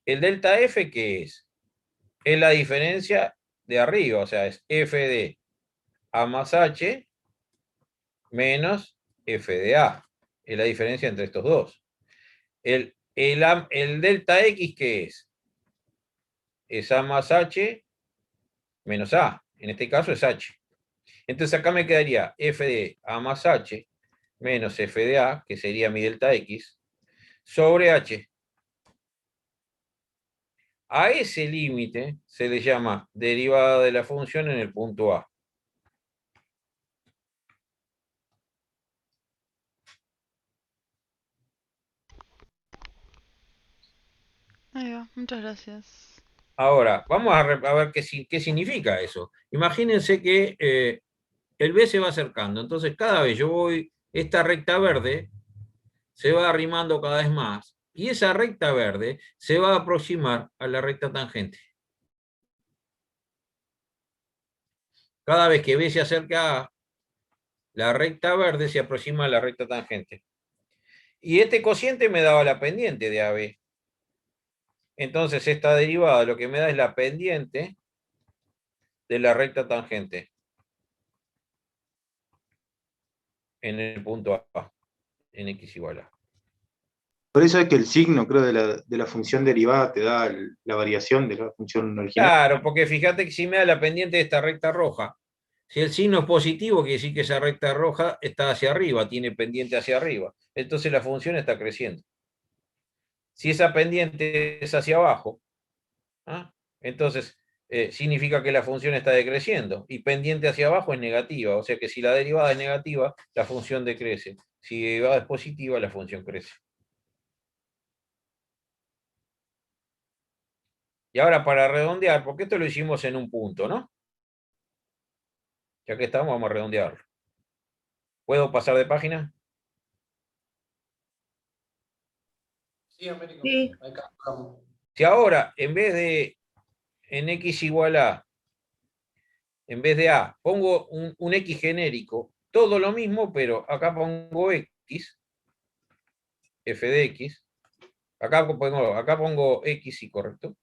el delta F, ¿qué es? Es la diferencia de arriba, o sea, es F de A más H menos F de A. Es la diferencia entre estos dos. El delta X, ¿qué es? Es A más H menos A. En este caso es H. Entonces acá me quedaría F de A más H menos F de A, que sería mi delta X, sobre H. A ese límite se le llama derivada de la función en el punto A. Ahí va, muchas gracias. Ahora, vamos a ver qué significa eso. Imagínense que el B se va acercando. Entonces, cada vez yo voy, esta recta verde se va arrimando cada vez más. Y esa recta verde se va a aproximar a la recta tangente. Cada vez que B se acerca a A, la recta verde se aproxima a la recta tangente. Y este cociente me daba la pendiente de AB. Entonces, esta derivada lo que me da es la pendiente de la recta tangente en el punto A, en X igual a. Por eso es que el signo, creo, de la función derivada te da la variación de la función original. Claro, porque fíjate que si me da la pendiente de esta recta roja, si el signo es positivo, quiere decir que esa recta roja está hacia arriba, tiene pendiente hacia arriba. Entonces la función está creciendo. Si esa pendiente es hacia abajo, ¿ah? Entonces significa que la función está decreciendo. Y pendiente hacia abajo es negativa. O sea que si la derivada es negativa, la función decrece. Si la derivada es positiva, la función crece. Y ahora para redondear, porque esto lo hicimos en un punto, ¿no? Ya que estamos, vamos a redondearlo. ¿Puedo pasar de página? Sí, Américo. Sí. Acá bajamos. Si ahora, en vez de en X igual a, en vez de A, pongo un X genérico, todo lo mismo, pero acá pongo X, f de X, acá pongo X, sí, correcto,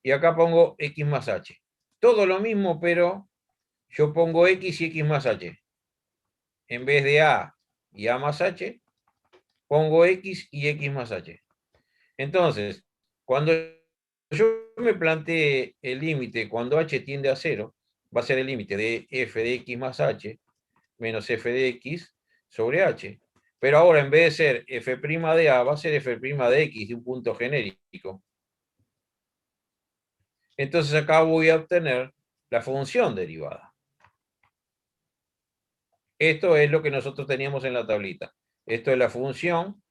y acá pongo X más H. Todo lo mismo, pero yo pongo X y X más H. En vez de A y A más H, pongo X y X más H. Entonces, cuando yo me plantee el límite, cuando H tiende a 0, va a ser el límite de f de X más H menos f de X sobre H. Pero ahora, en vez de ser f' de A, va a ser f' de X de un punto genérico. Entonces acá voy a obtener la función derivada. Esto es lo que nosotros teníamos en la tablita. Esto es la función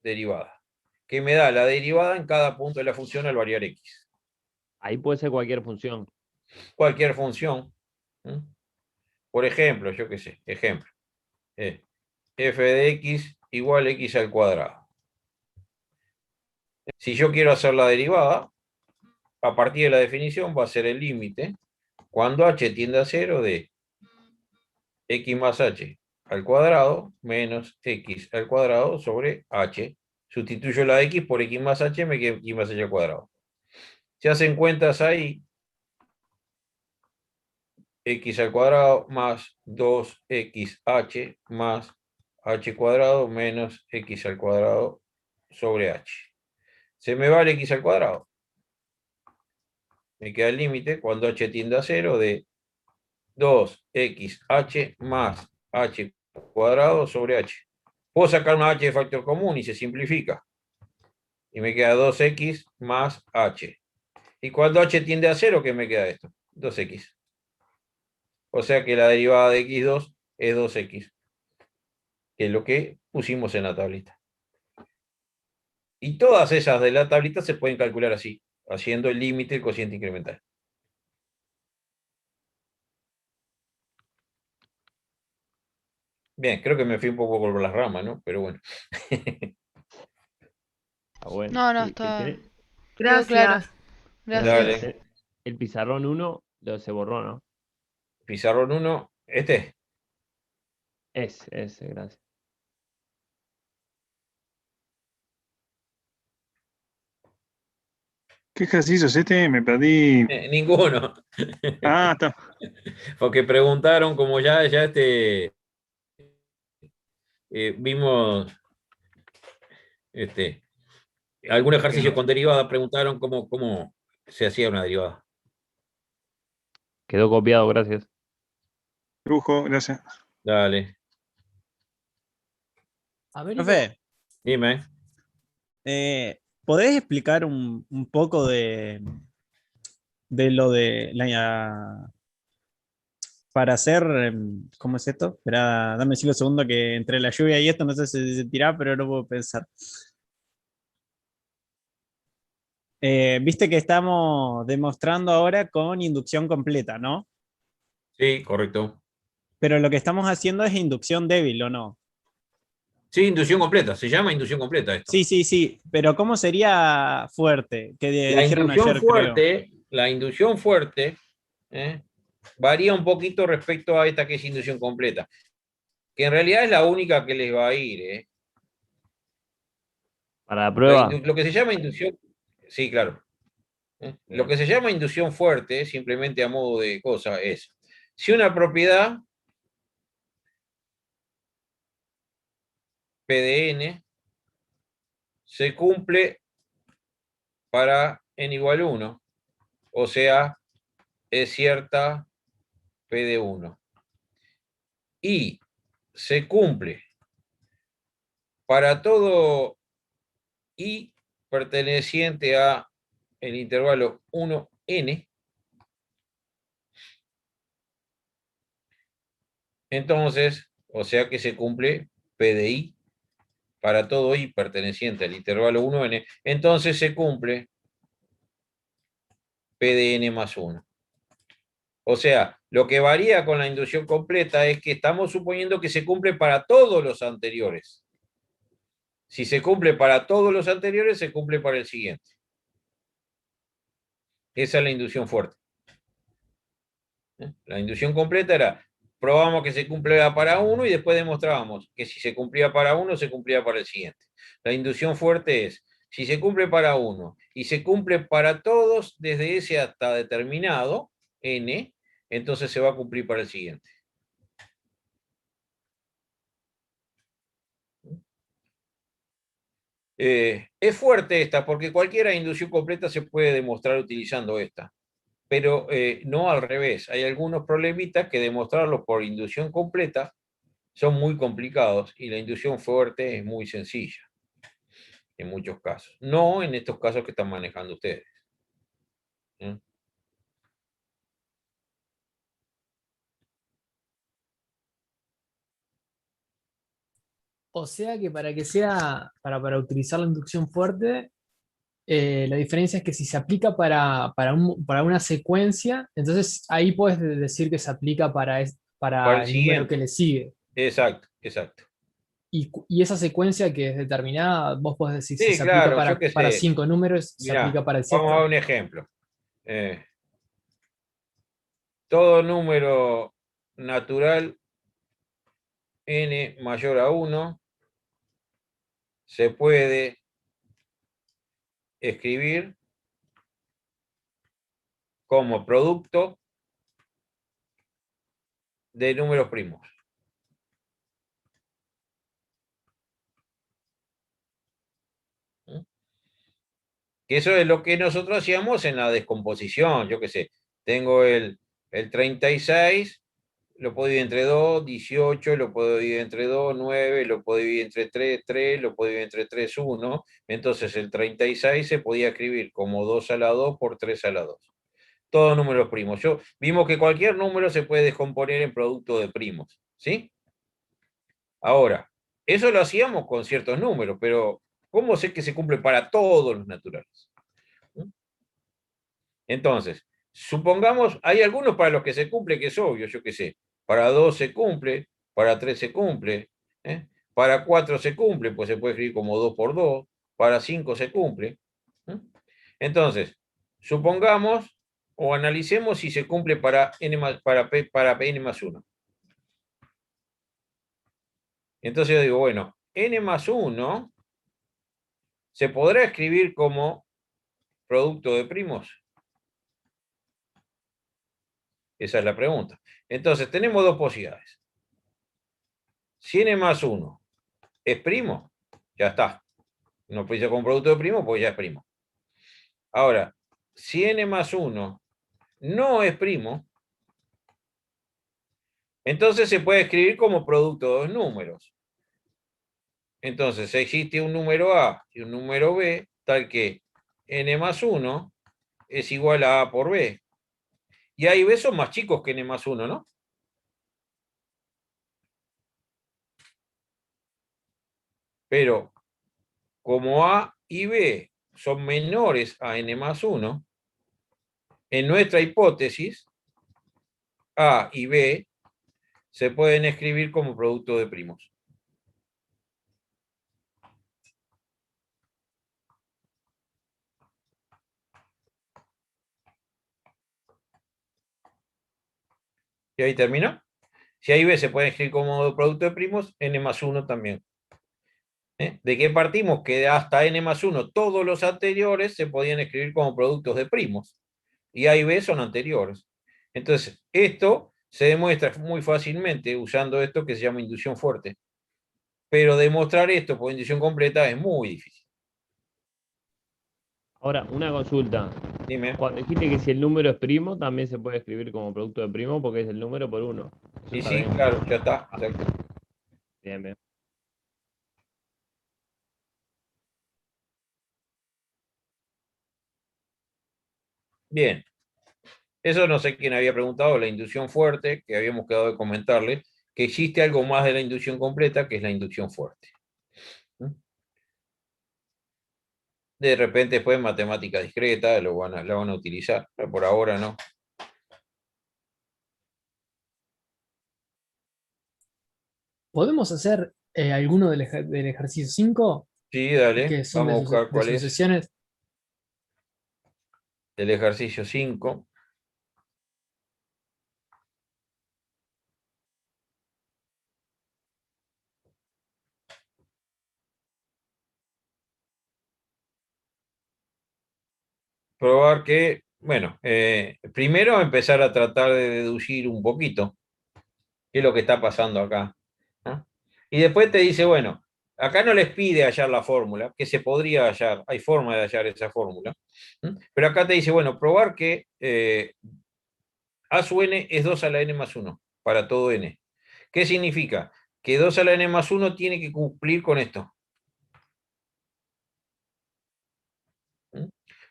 derivada, que me da la derivada en cada punto de la función al variar X. Ahí puede ser cualquier función. Cualquier función. Por ejemplo, yo qué sé, ejemplo. F de X igual a X al cuadrado. Si yo quiero hacer la derivada, a partir de la definición va a ser el límite cuando H tiende a 0 de X más H al cuadrado menos X al cuadrado sobre H. Sustituyo la X por X más H, me queda X más H al cuadrado. Si hacen cuentas ahí, X al cuadrado más 2XH más H cuadrado menos X al cuadrado sobre H. Se me va el X al cuadrado. Me queda el límite cuando H tiende a 0 de 2XH más H cuadrado sobre H. Puedo sacar una H de factor común y se simplifica. Y me queda 2X más H. Y cuando H tiende a 0, ¿qué me queda esto? 2X. O sea que la derivada de X2 es 2X. Que es lo que pusimos en la tablita. Y todas esas de la tablita se pueden calcular así, haciendo el límite del cociente incremental. Bien, creo que me fui un poco por las ramas, ¿no? Pero bueno. Bueno. No, no, Y está. el, Quedó claro. Gracias. Gracias. Dale. el pizarrón 1 se borró, ¿no? Pizarrón 1, este. Ese, gracias. ¿Qué ejercicio es este? Me perdí. Ninguno. Ah, está. Porque preguntaron, como ya vimos algún ejercicio con derivada, preguntaron cómo se hacía una derivada. Quedó copiado, gracias. Lujo, gracias. Dale, Profe, dime. ¿podés explicar un poco de lo de para hacer, ¿cómo es esto? Espera, dame 5 segundos que entre la lluvia y esto no sé si se tira, pero no puedo pensar. Viste que estamos demostrando ahora con inducción completa, ¿no? Sí, correcto. Pero lo que estamos haciendo es inducción débil, ¿o no? Sí, inducción completa. Se llama inducción completa esto. Sí, sí, sí. Pero ¿cómo sería fuerte? Que dijeron ayer, creo. La inducción fuerte, ¿eh? Varía un poquito respecto a esta que es inducción completa. Que en realidad es la única que les va a ir, ¿eh? Para la prueba. Lo que se llama inducción, sí, claro. Lo que se llama inducción fuerte, simplemente a modo de cosa, es si una propiedad P de n se cumple para n igual 1, o sea, es cierta P de 1, y se cumple para todo i perteneciente a el intervalo 1n, entonces, o sea que se cumple P de i para todo i perteneciente al intervalo 1n, entonces se cumple P de n más 1. O sea, lo que varía con la inducción completa es que estamos suponiendo que se cumple para todos los anteriores. Si se cumple para todos los anteriores, se cumple para el siguiente. Esa es la inducción fuerte. La inducción completa era, probamos que se cumplía para uno y después demostrábamos que si se cumplía para uno, se cumplía para el siguiente. La inducción fuerte es, si se cumple para uno y se cumple para todos desde ese hasta determinado, n, entonces se va a cumplir para el siguiente. Es fuerte esta, porque cualquier inducción completa se puede demostrar utilizando esta, pero no al revés. Hay algunos problemitas que demostrarlos por inducción completa son muy complicados y la inducción fuerte es muy sencilla, en muchos casos. No en estos casos que están manejando ustedes. ¿Mm? O sea que para que sea, para utilizar la inducción fuerte, la diferencia es que si se aplica para una secuencia, entonces ahí puedes decir que se aplica Para el para el número que siguiente. le sigue. Exacto, exacto. Y esa secuencia que es determinada, vos podés decir si Sí, se aplica claro, yo qué para sé. 5 números, se Mirá, aplica para el vamos a dar sexto. un ejemplo. Todo número natural n mayor a 1 se puede escribir como producto de números primos. Que eso es lo que nosotros hacíamos en la descomposición, yo qué sé. Tengo el 36, lo puedo dividir entre 2, 18, lo puedo dividir entre 2, 9, lo puedo dividir entre 3, 3, lo puedo dividir entre 3, 1. Entonces el 36 se podía escribir como 2 a la 2 por 3 a la 2. Todos números primos. Vimos que cualquier número se puede descomponer en producto de primos, ¿sí? Ahora, eso lo hacíamos con ciertos números, pero ¿cómo sé que se cumple para todos los naturales? Entonces, supongamos, hay algunos para los que se cumple, que es obvio, yo qué sé, para 2 se cumple, para 3 se cumple, para 4 se cumple, pues se puede escribir como 2 por 2, para 5 se cumple. Entonces, supongamos o analicemos si se cumple para Pn más 1. Entonces yo digo, bueno, n más 1 se podrá escribir como producto de primos. Esa es la pregunta. Entonces, tenemos dos posibilidades. Si n más 1 es primo, ya está. No precisa como producto de primo, pues ya es primo. Ahora, si n más 1 no es primo, entonces se puede escribir como producto de dos números. Entonces, existe un número A y un número B, tal que n más 1 es igual a A por B. Y A y B son más chicos que n más 1, ¿no? Pero como A y B son menores a n más 1, en nuestra hipótesis, A y B se pueden escribir como producto de primos. ¿Y ahí terminó? Si A y B se pueden escribir como producto de primos, n más 1 también. ¿De qué partimos? Que hasta n más 1 todos los anteriores se podían escribir como productos de primos. Y A y B son anteriores. Entonces, esto se demuestra muy fácilmente usando esto que se llama inducción fuerte. Pero demostrar esto por inducción completa es muy difícil. Ahora, una consulta. Dime. Cuando dijiste que si el número es primo, también se puede escribir como producto de primo porque es el número por 1. Y sí, claro, ya está. Exacto. Bien, bien. Bien. Eso no sé quién había preguntado, la inducción fuerte, que habíamos quedado de comentarle, que existe algo más de la inducción completa, que es la inducción fuerte. De repente después en matemática discreta la van a utilizar, pero por ahora no. ¿Podemos hacer alguno del ejercicio 5? Sí, dale, Que son vamos a buscar cuál de es sucesiones. el ejercicio 5. Probar que, bueno, primero empezar a tratar de deducir un poquito qué es lo que está pasando acá, ¿no? Y después te dice, bueno, acá no les pide hallar la fórmula, que se podría hallar, hay forma de hallar esa fórmula, ¿no? Pero acá te dice, bueno, probar que A sub n es 2 a la n más 1 para todo n. ¿Qué significa? Que 2 a la n más 1 tiene que cumplir con esto.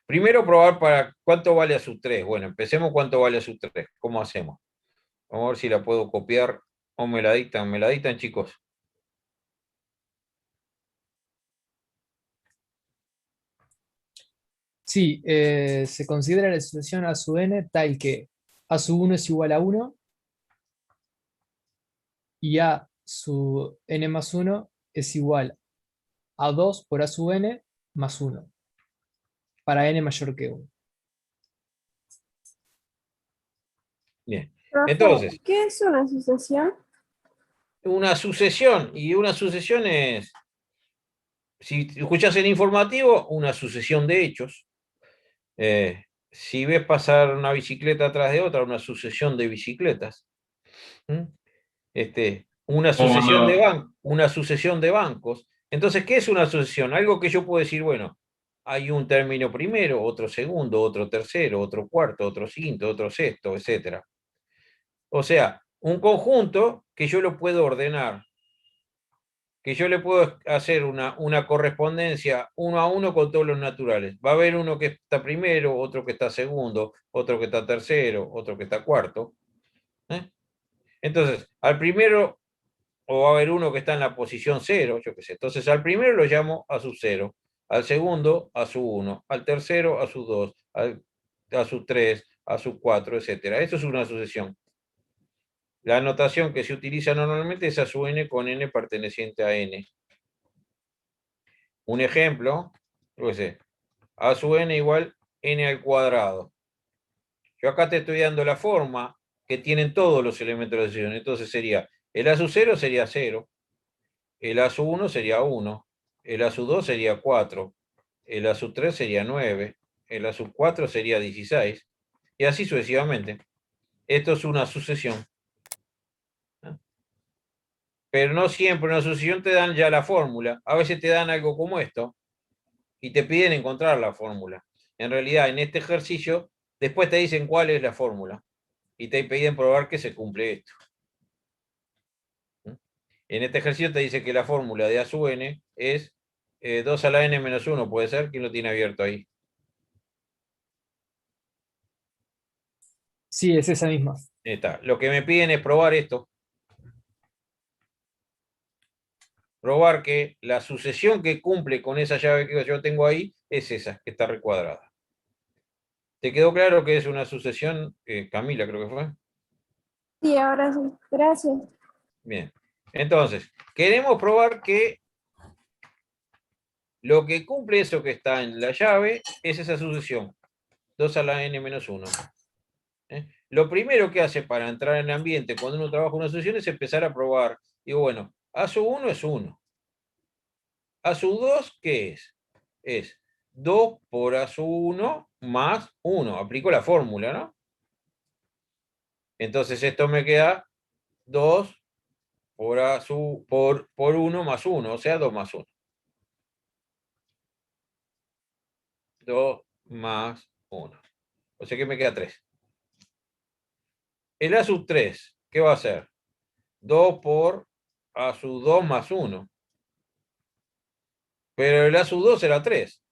Primero probar para cuánto vale a sub 3. Bueno, empecemos cuánto vale a sub 3. ¿Cómo hacemos? Vamos a ver si la puedo copiar o me la dictan. ¿Me la dictan, chicos? Sí, se considera la sucesión A sub n tal que A sub 1 es igual a 1 y A sub n más 1 es igual a 2 por A sub n más 1 para n mayor que 1. Bien. Profe, Entonces, ¿qué es una sucesión? una sucesión, y una sucesión es, si escuchás el informativo, una sucesión de hechos. Si ves pasar una bicicleta atrás de otra, una sucesión de bicicletas. Una sucesión de bancos. Entonces, ¿qué es una sucesión? Algo que yo puedo decir, bueno, hay un término primero, otro segundo, otro tercero, otro cuarto, otro quinto, otro sexto, etc. O sea, un conjunto que yo lo puedo ordenar, que yo le puedo hacer una correspondencia 1 a 1 con todos los naturales. Va a haber uno que está primero, otro que está segundo, otro que está tercero, otro que está cuarto. Entonces, al primero, o va a haber uno que está en la posición 0, yo qué sé. Entonces, al primero lo llamo a su 0, al segundo a su 1, al tercero a su 2, a su 3, a su 4, etc. Eso es una sucesión. La notación que se utiliza normalmente es a su n con n perteneciente a n. Un ejemplo, yo qué sé, a su n igual n al cuadrado. Yo acá te estoy dando la forma que tienen todos los elementos de la sucesión. Entonces sería, el a sub 0 sería 0, el a sub 1 sería 1, el a sub 2 sería 4, el a sub 3 sería 9, el a sub 4 sería 16, y así sucesivamente. Esto es una sucesión. Pero no siempre en una sucesión te dan ya la fórmula. A veces te dan algo como esto y te piden encontrar la fórmula. En realidad, en este ejercicio, después te dicen cuál es la fórmula y te piden probar que se cumple esto. En este ejercicio te dice que la fórmula de A sub n es 2 a la n menos 1. ¿Puede ser? ¿Quién lo tiene abierto ahí? Sí, es esa misma. Está. Lo que me piden es probar esto. probar que la sucesión que cumple con esa llave que yo tengo ahí es esa, que está recuadrada. ¿Te quedó claro que es una sucesión? Camila, creo que fue. Sí, ahora sí. Gracias. Bien. Entonces, queremos probar que lo que cumple eso que está en la llave es esa sucesión. 2 a la n menos 1. Lo primero que hace para entrar en el ambiente cuando uno trabaja una sucesión es empezar a probar. Digo, bueno, a sub 1 es 1. A sub 2, ¿qué es? Es 2 por a sub 1 más 1. Aplico la fórmula, ¿no? Entonces esto me queda 2 por, por 1 más 1, o sea, 2 más 1. 2 más 1. O sea que me queda 3. El a sub 3, ¿qué va a ser? 2 por a sub 2 más 1. Pero el a sub 2 era 3.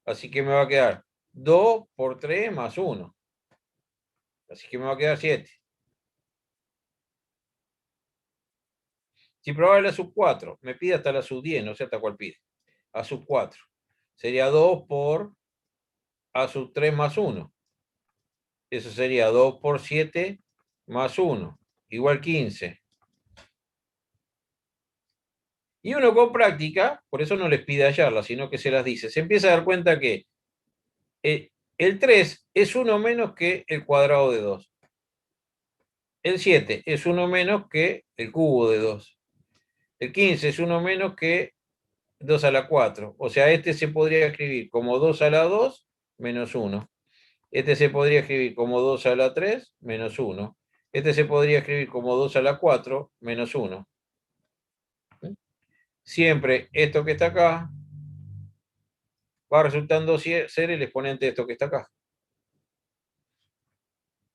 Así que me va a quedar 2 por 3 más 1. Así que me va a quedar 7. Si probaba el a sub 4, me pide hasta la sub 10, no sé hasta cuál pide. A sub 4. Sería 2 por a sub 3 más 1. Eso sería 2 por 7 más 1. Igual 15. Y uno con práctica, por eso no les pide hallarlas, sino que se las dice. Se empieza a dar cuenta que el 3 es 1 menos que el cuadrado de 2. El 7 es 1 menos que el cubo de 2. El 15 es 1 menos que 2 a la 4. O sea, este se podría escribir como 2 a la 2 menos 1. Este se podría escribir como 2 a la 3 menos 1. Este se podría escribir como 2 a la 4 menos 1. Siempre esto que está acá va resultando ser el exponente de esto que está acá.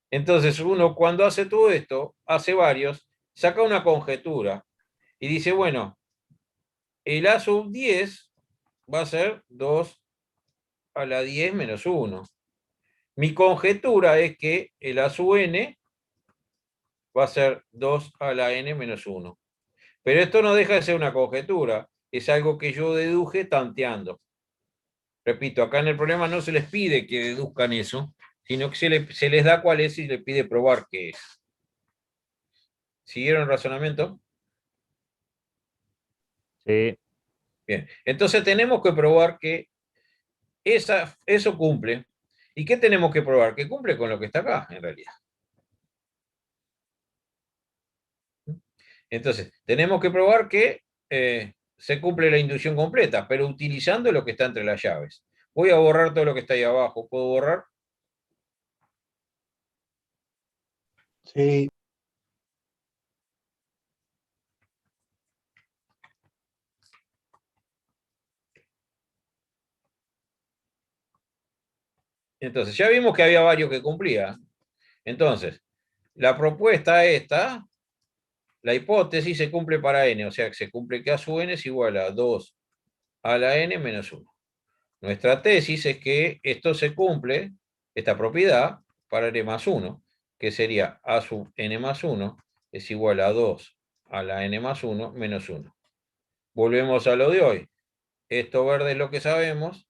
Entonces uno cuando hace todo esto, hace varios, saca una conjetura y dice, bueno, el a sub 10 va a ser 2 a la 10 menos 1. Mi conjetura es que el a sub n va a ser 2 a la n menos 1. Pero esto no deja de ser una conjetura, es algo que yo deduje tanteando. Repito, acá en el problema no se les pide que deduzcan eso, sino que se les da cuál es y les pide probar qué es. ¿Siguieron el razonamiento? Sí. Bien, entonces tenemos que probar que eso cumple. ¿Y qué tenemos que probar? Que cumple con lo que está acá, en realidad. Entonces, tenemos que probar que se cumple la inducción completa, pero utilizando lo que está entre las llaves. Voy a borrar todo lo que está ahí abajo. ¿Puedo borrar? Sí. Entonces, ya vimos que había varios que cumplían. Entonces, la propuesta esta, la hipótesis se cumple para n, o sea que se cumple que a sub n es igual a 2 a la n menos 1. Nuestra tesis es que esto se cumple, esta propiedad, para n más 1, que sería a sub n más 1 es igual a 2 a la n más 1 menos 1. Volvemos a lo de hoy. Esto verde es lo que sabemos.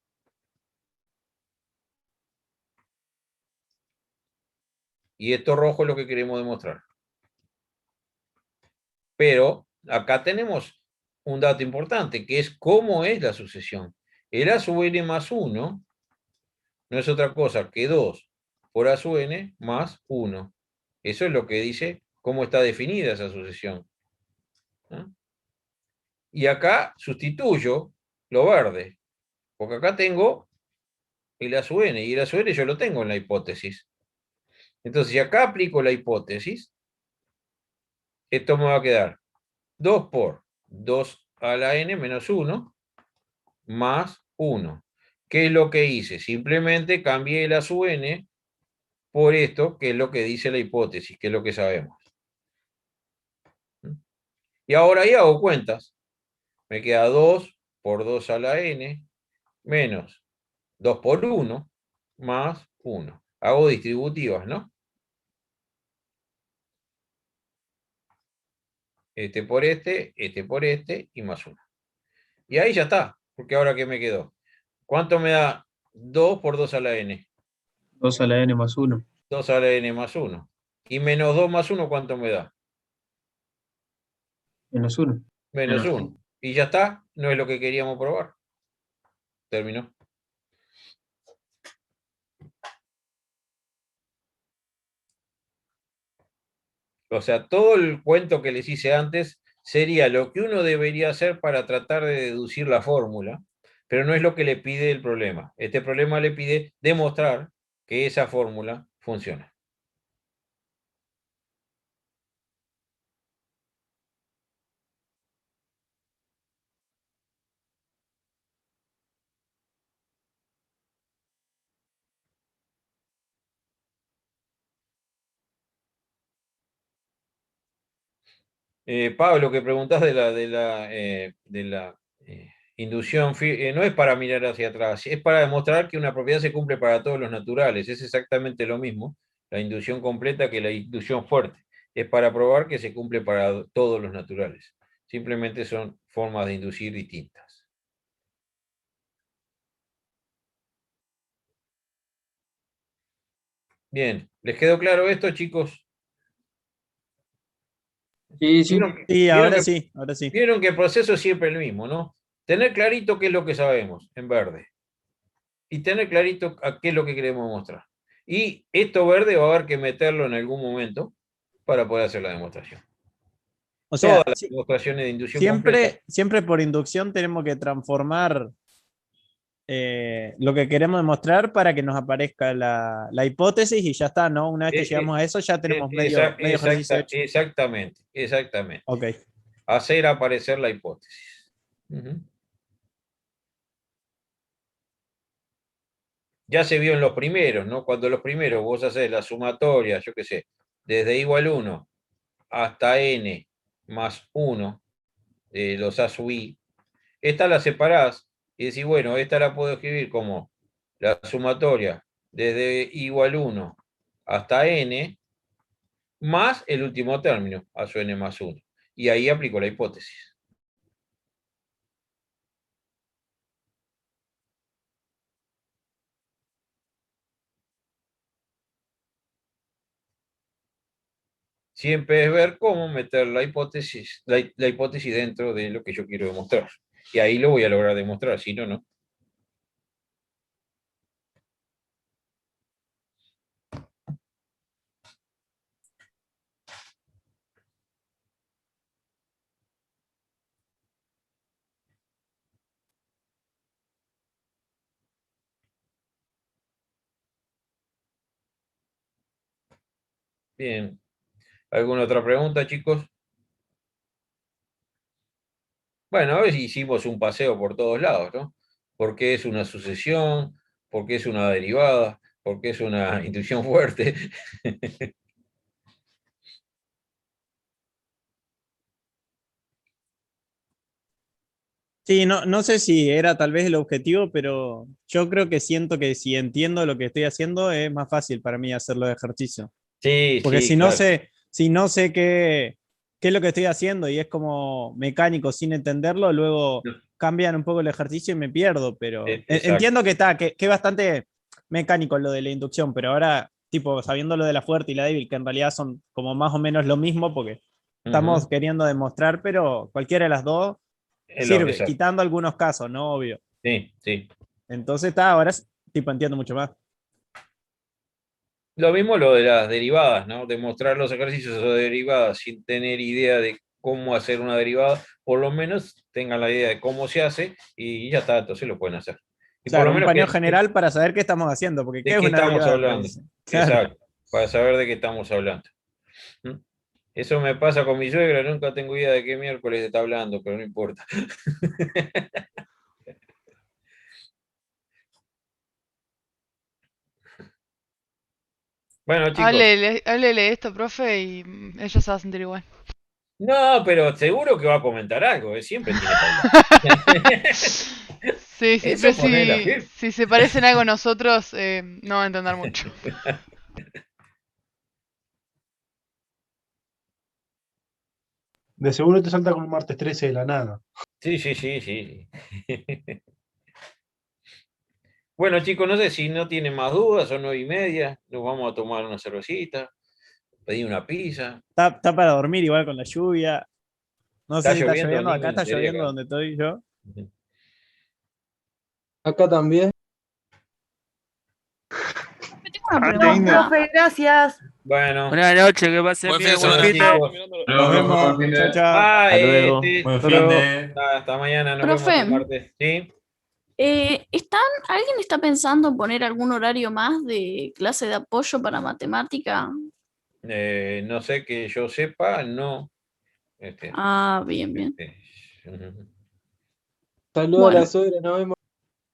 Y esto rojo es lo que queremos demostrar. Pero acá tenemos un dato importante, que es cómo es la sucesión. El a sub n más 1 no es otra cosa que 2 por a sub n más 1. Eso es lo que dice cómo está definida esa sucesión. ¿No? Y acá sustituyo lo verde, porque acá tengo el a sub n, y el a sub n yo lo tengo en la hipótesis. Entonces, si acá aplico la hipótesis, esto me va a quedar 2 por 2 a la n menos 1 más 1. ¿Qué es lo que hice? Simplemente cambié el a sub n por esto, que es lo que dice la hipótesis, que es lo que sabemos. Y ahora ahí hago cuentas. Me queda 2 por 2 a la n menos 2 por 1 más 1. Hago distributivas, ¿no? Este por este y más 1. Y ahí ya está, porque ahora ¿qué me quedó? ¿Cuánto me da 2 por 2 a la n? 2 a la n más 1. 2 a la n más 1. Y menos 2 más 1, ¿cuánto me da? Menos 1. Menos 1. Y ya está, no es lo que queríamos probar. Terminó. O sea, todo el cuento que les hice antes sería lo que uno debería hacer para tratar de deducir la fórmula, pero no es lo que le pide el problema. Este problema le pide demostrar que esa fórmula funciona. Pablo, que preguntás de la inducción, no es para mirar hacia atrás, es para demostrar que una propiedad se cumple para todos los naturales. Es exactamente lo mismo, la inducción completa, que la inducción fuerte. Es para probar que se cumple para todos los naturales. Simplemente son formas de inducir distintas. Bien, ¿les quedó claro esto, chicos? Sí, sí. Sí, ahora sí, ahora sí. Vieron que el proceso es siempre el mismo, ¿no? Tener clarito qué es lo que sabemos, en verde. Y tener clarito qué es lo que queremos mostrar. Y esto verde va a haber que meterlo en algún momento para poder hacer la demostración. O sea, Todas las demostraciones de inducción completa. siempre por inducción tenemos que transformar lo que queremos demostrar para que nos aparezca la hipótesis y ya está, ¿no? Una vez que llegamos a eso ya tenemos medio ejercicio hecho. Exactamente. Ok. Hacer aparecer la hipótesis. Ya se vio en los primeros, ¿no? Cuando los primeros vos haces la sumatoria, yo qué sé, desde igual 1 hasta n más 1, los a sub i, esta la separás y decís, bueno, esta la puedo escribir como la sumatoria desde igual 1 hasta n más el último término, a su n más 1. Y ahí aplico la hipótesis. Siempre es ver cómo meter la hipótesis dentro de lo que yo quiero demostrar. Y ahí lo voy a lograr demostrar, si no, no. Bien. ¿Alguna otra pregunta, chicos? Bueno, a ver si hicimos un paseo por todos lados, ¿no? ¿Por qué es una sucesión? ¿Por qué es una derivada? ¿Por qué es una inducción fuerte? Sí, no sé si era tal vez el objetivo, pero yo creo que siento que si entiendo lo que estoy haciendo es más fácil para mí hacerlo de ejercicio. Sí, porque sí, si no claro. sé qué es lo que estoy haciendo y es como mecánico sin entenderlo, luego cambian un poco el ejercicio y me pierdo, pero Exacto. entiendo que es bastante mecánico lo de la inducción, pero ahora, tipo, sabiendo lo de la fuerte y la débil, que en realidad son como más o menos lo mismo, porque estamos queriendo demostrar, pero cualquiera de las dos Es lo que sirve, sea. quitando algunos casos, ¿no? Obvio. Sí, sí. Entonces ahora tipo entiendo mucho más. Lo mismo lo de las derivadas, ¿no? Demostrar los ejercicios de derivadas sin tener idea de cómo hacer una derivada, por lo menos tengan la idea de cómo se hace y ya está, entonces lo pueden hacer. Y Claro, por lo un menos paneo general para saber qué estamos haciendo, porque de ¿qué es qué una estamos derivada? hablando. Claro. Exacto, para saber de qué estamos hablando. ¿Mm? Eso me pasa con mi suegra, nunca tengo idea de qué miércoles está hablando, pero no importa. Bueno, chicos. Háblele esto, profe, y ella se va a sentir igual. No, pero seguro que va a comentar algo, siempre tiene que hablar. Sí, Eso pero ponela firme. si se parecen algo a nosotros, no va a entender mucho. De seguro te salta con un martes 13 de la nada. Sí. Bueno, chicos, no sé si no tienen más dudas, son 9:30, nos vamos a tomar una cervecita, pedir una pizza. Está para dormir igual con la lluvia. No sé ¿Está si está lloviendo? lloviendo. Ni Acá me está enteré lloviendo acá. donde estoy yo. Acá también. Profe, gracias. Bueno. Buenas noches, que pasen Buen fin bien. de Buen semana, fin de. chicos. Nos vemos. Chao, chao. Hasta luego. Hasta mañana, nos Profe. vemos el martes. ¿Sí? ¿Alguien está pensando en poner algún horario más de clase de apoyo para matemática? No sé, que yo sepa, no. Bien. Ujú. Saludos Bueno. a la suegra, nos vemos.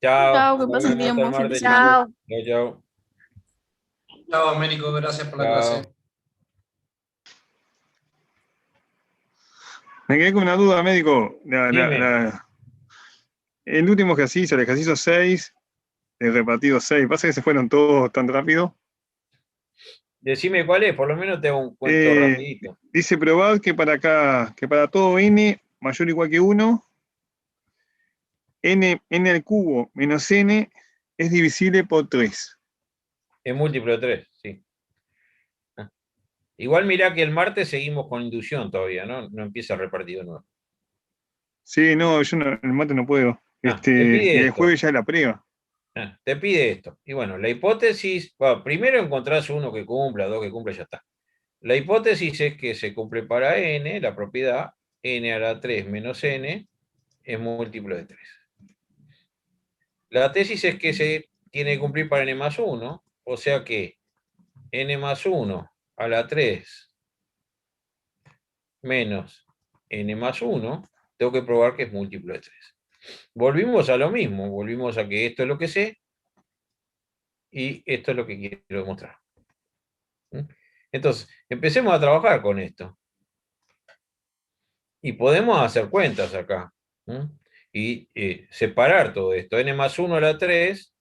Chao. Chao, que Nos pasen vemos bien, hasta el buen fin de martes, semana. chicos. Chao. Chao, Américo, gracias por la Chao. clase. Me quedé con una duda, médico. Dime. El último ejercicio, el ejercicio 6, el repartido 6, ¿pasa que se fueron todos tan rápido? Decime cuál es, por lo menos te hago un cuento rapidito. Dice probad que para todo n mayor o igual que 1, n al cubo menos n es divisible por 3. Es múltiplo de 3, sí. Igual mirá que el martes seguimos con inducción todavía, ¿no? No empieza repartido nuevo. Sí, no, yo el mate no puedo. te pide Y el esto. jueves ya es la prueba. Te pide esto. Y bueno, la hipótesis, primero encontrás uno que cumpla, dos que cumpla, ya está. La hipótesis es que se cumple para n, la propiedad n a la 3 menos n es múltiplo de 3. La tesis es que se tiene que cumplir para n más 1, o sea que n más 1 a la 3 menos n más 1, tengo que probar que es múltiplo de 3. Volvimos a lo mismo, volvimos a que esto es lo que sé y esto es lo que quiero demostrar. Entonces, empecemos a trabajar con esto. Y podemos hacer cuentas acá. Y separar todo esto. N más 1 a la 3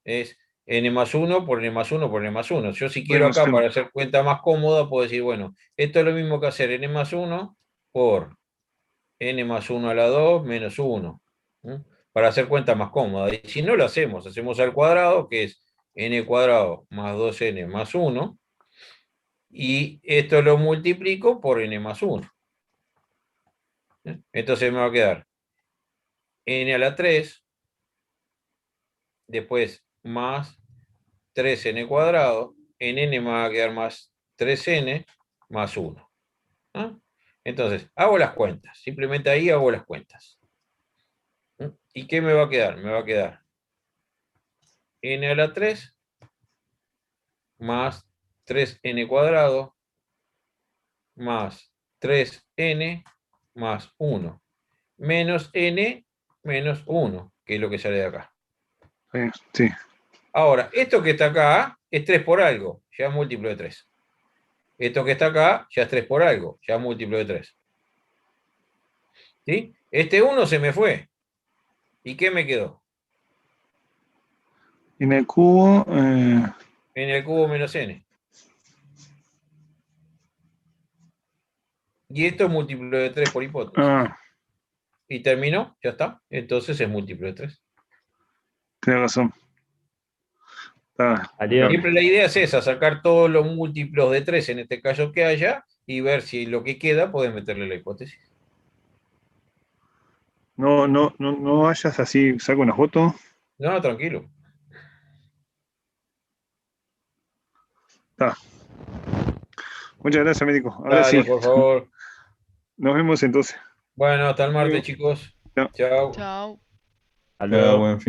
es n más 1 por n más 1 por n más 1. Yo si quiero acá, para hacer cuenta más cómoda, puedo decir, bueno, esto es lo mismo que hacer n más 1 por n más 1 a la 2 menos 1. Para hacer cuenta más cómoda. Y si no lo hacemos al cuadrado, que es n cuadrado más 2n más 1. Y esto lo multiplico por n más 1. Entonces me va a quedar n a la 3, después más 3n cuadrado, en n me va a quedar más 3n más 1. Entonces, hago las cuentas, simplemente ahí hago las cuentas. ¿Y qué me va a quedar? Me va a quedar n a la 3 más 3n cuadrado más 3n más 1 menos n menos 1, que es lo que sale de acá. Sí. Ahora, esto que está acá es 3 por algo, ya es múltiplo de 3. Esto que está acá ya es 3 por algo, ya es múltiplo de 3. ¿Sí? Este 1 se me fue. ¿Y qué me quedó? En el cubo... En el cubo menos n. Y esto es múltiplo de 3 por hipótesis. Y terminó, ya está. Entonces es múltiplo de 3. Tienes razón. Siempre la idea es esa, sacar todos los múltiplos de 3 en este caso que haya y ver si lo que queda puedes meterle la hipótesis. No vayas así, saco una foto. No, tranquilo. Está. Muchas gracias, médico. Ahora Dale, sí. por favor. Nos vemos entonces. Bueno, hasta el martes, chicos. Chao. Chao. Chao. Hasta luego, buen fin.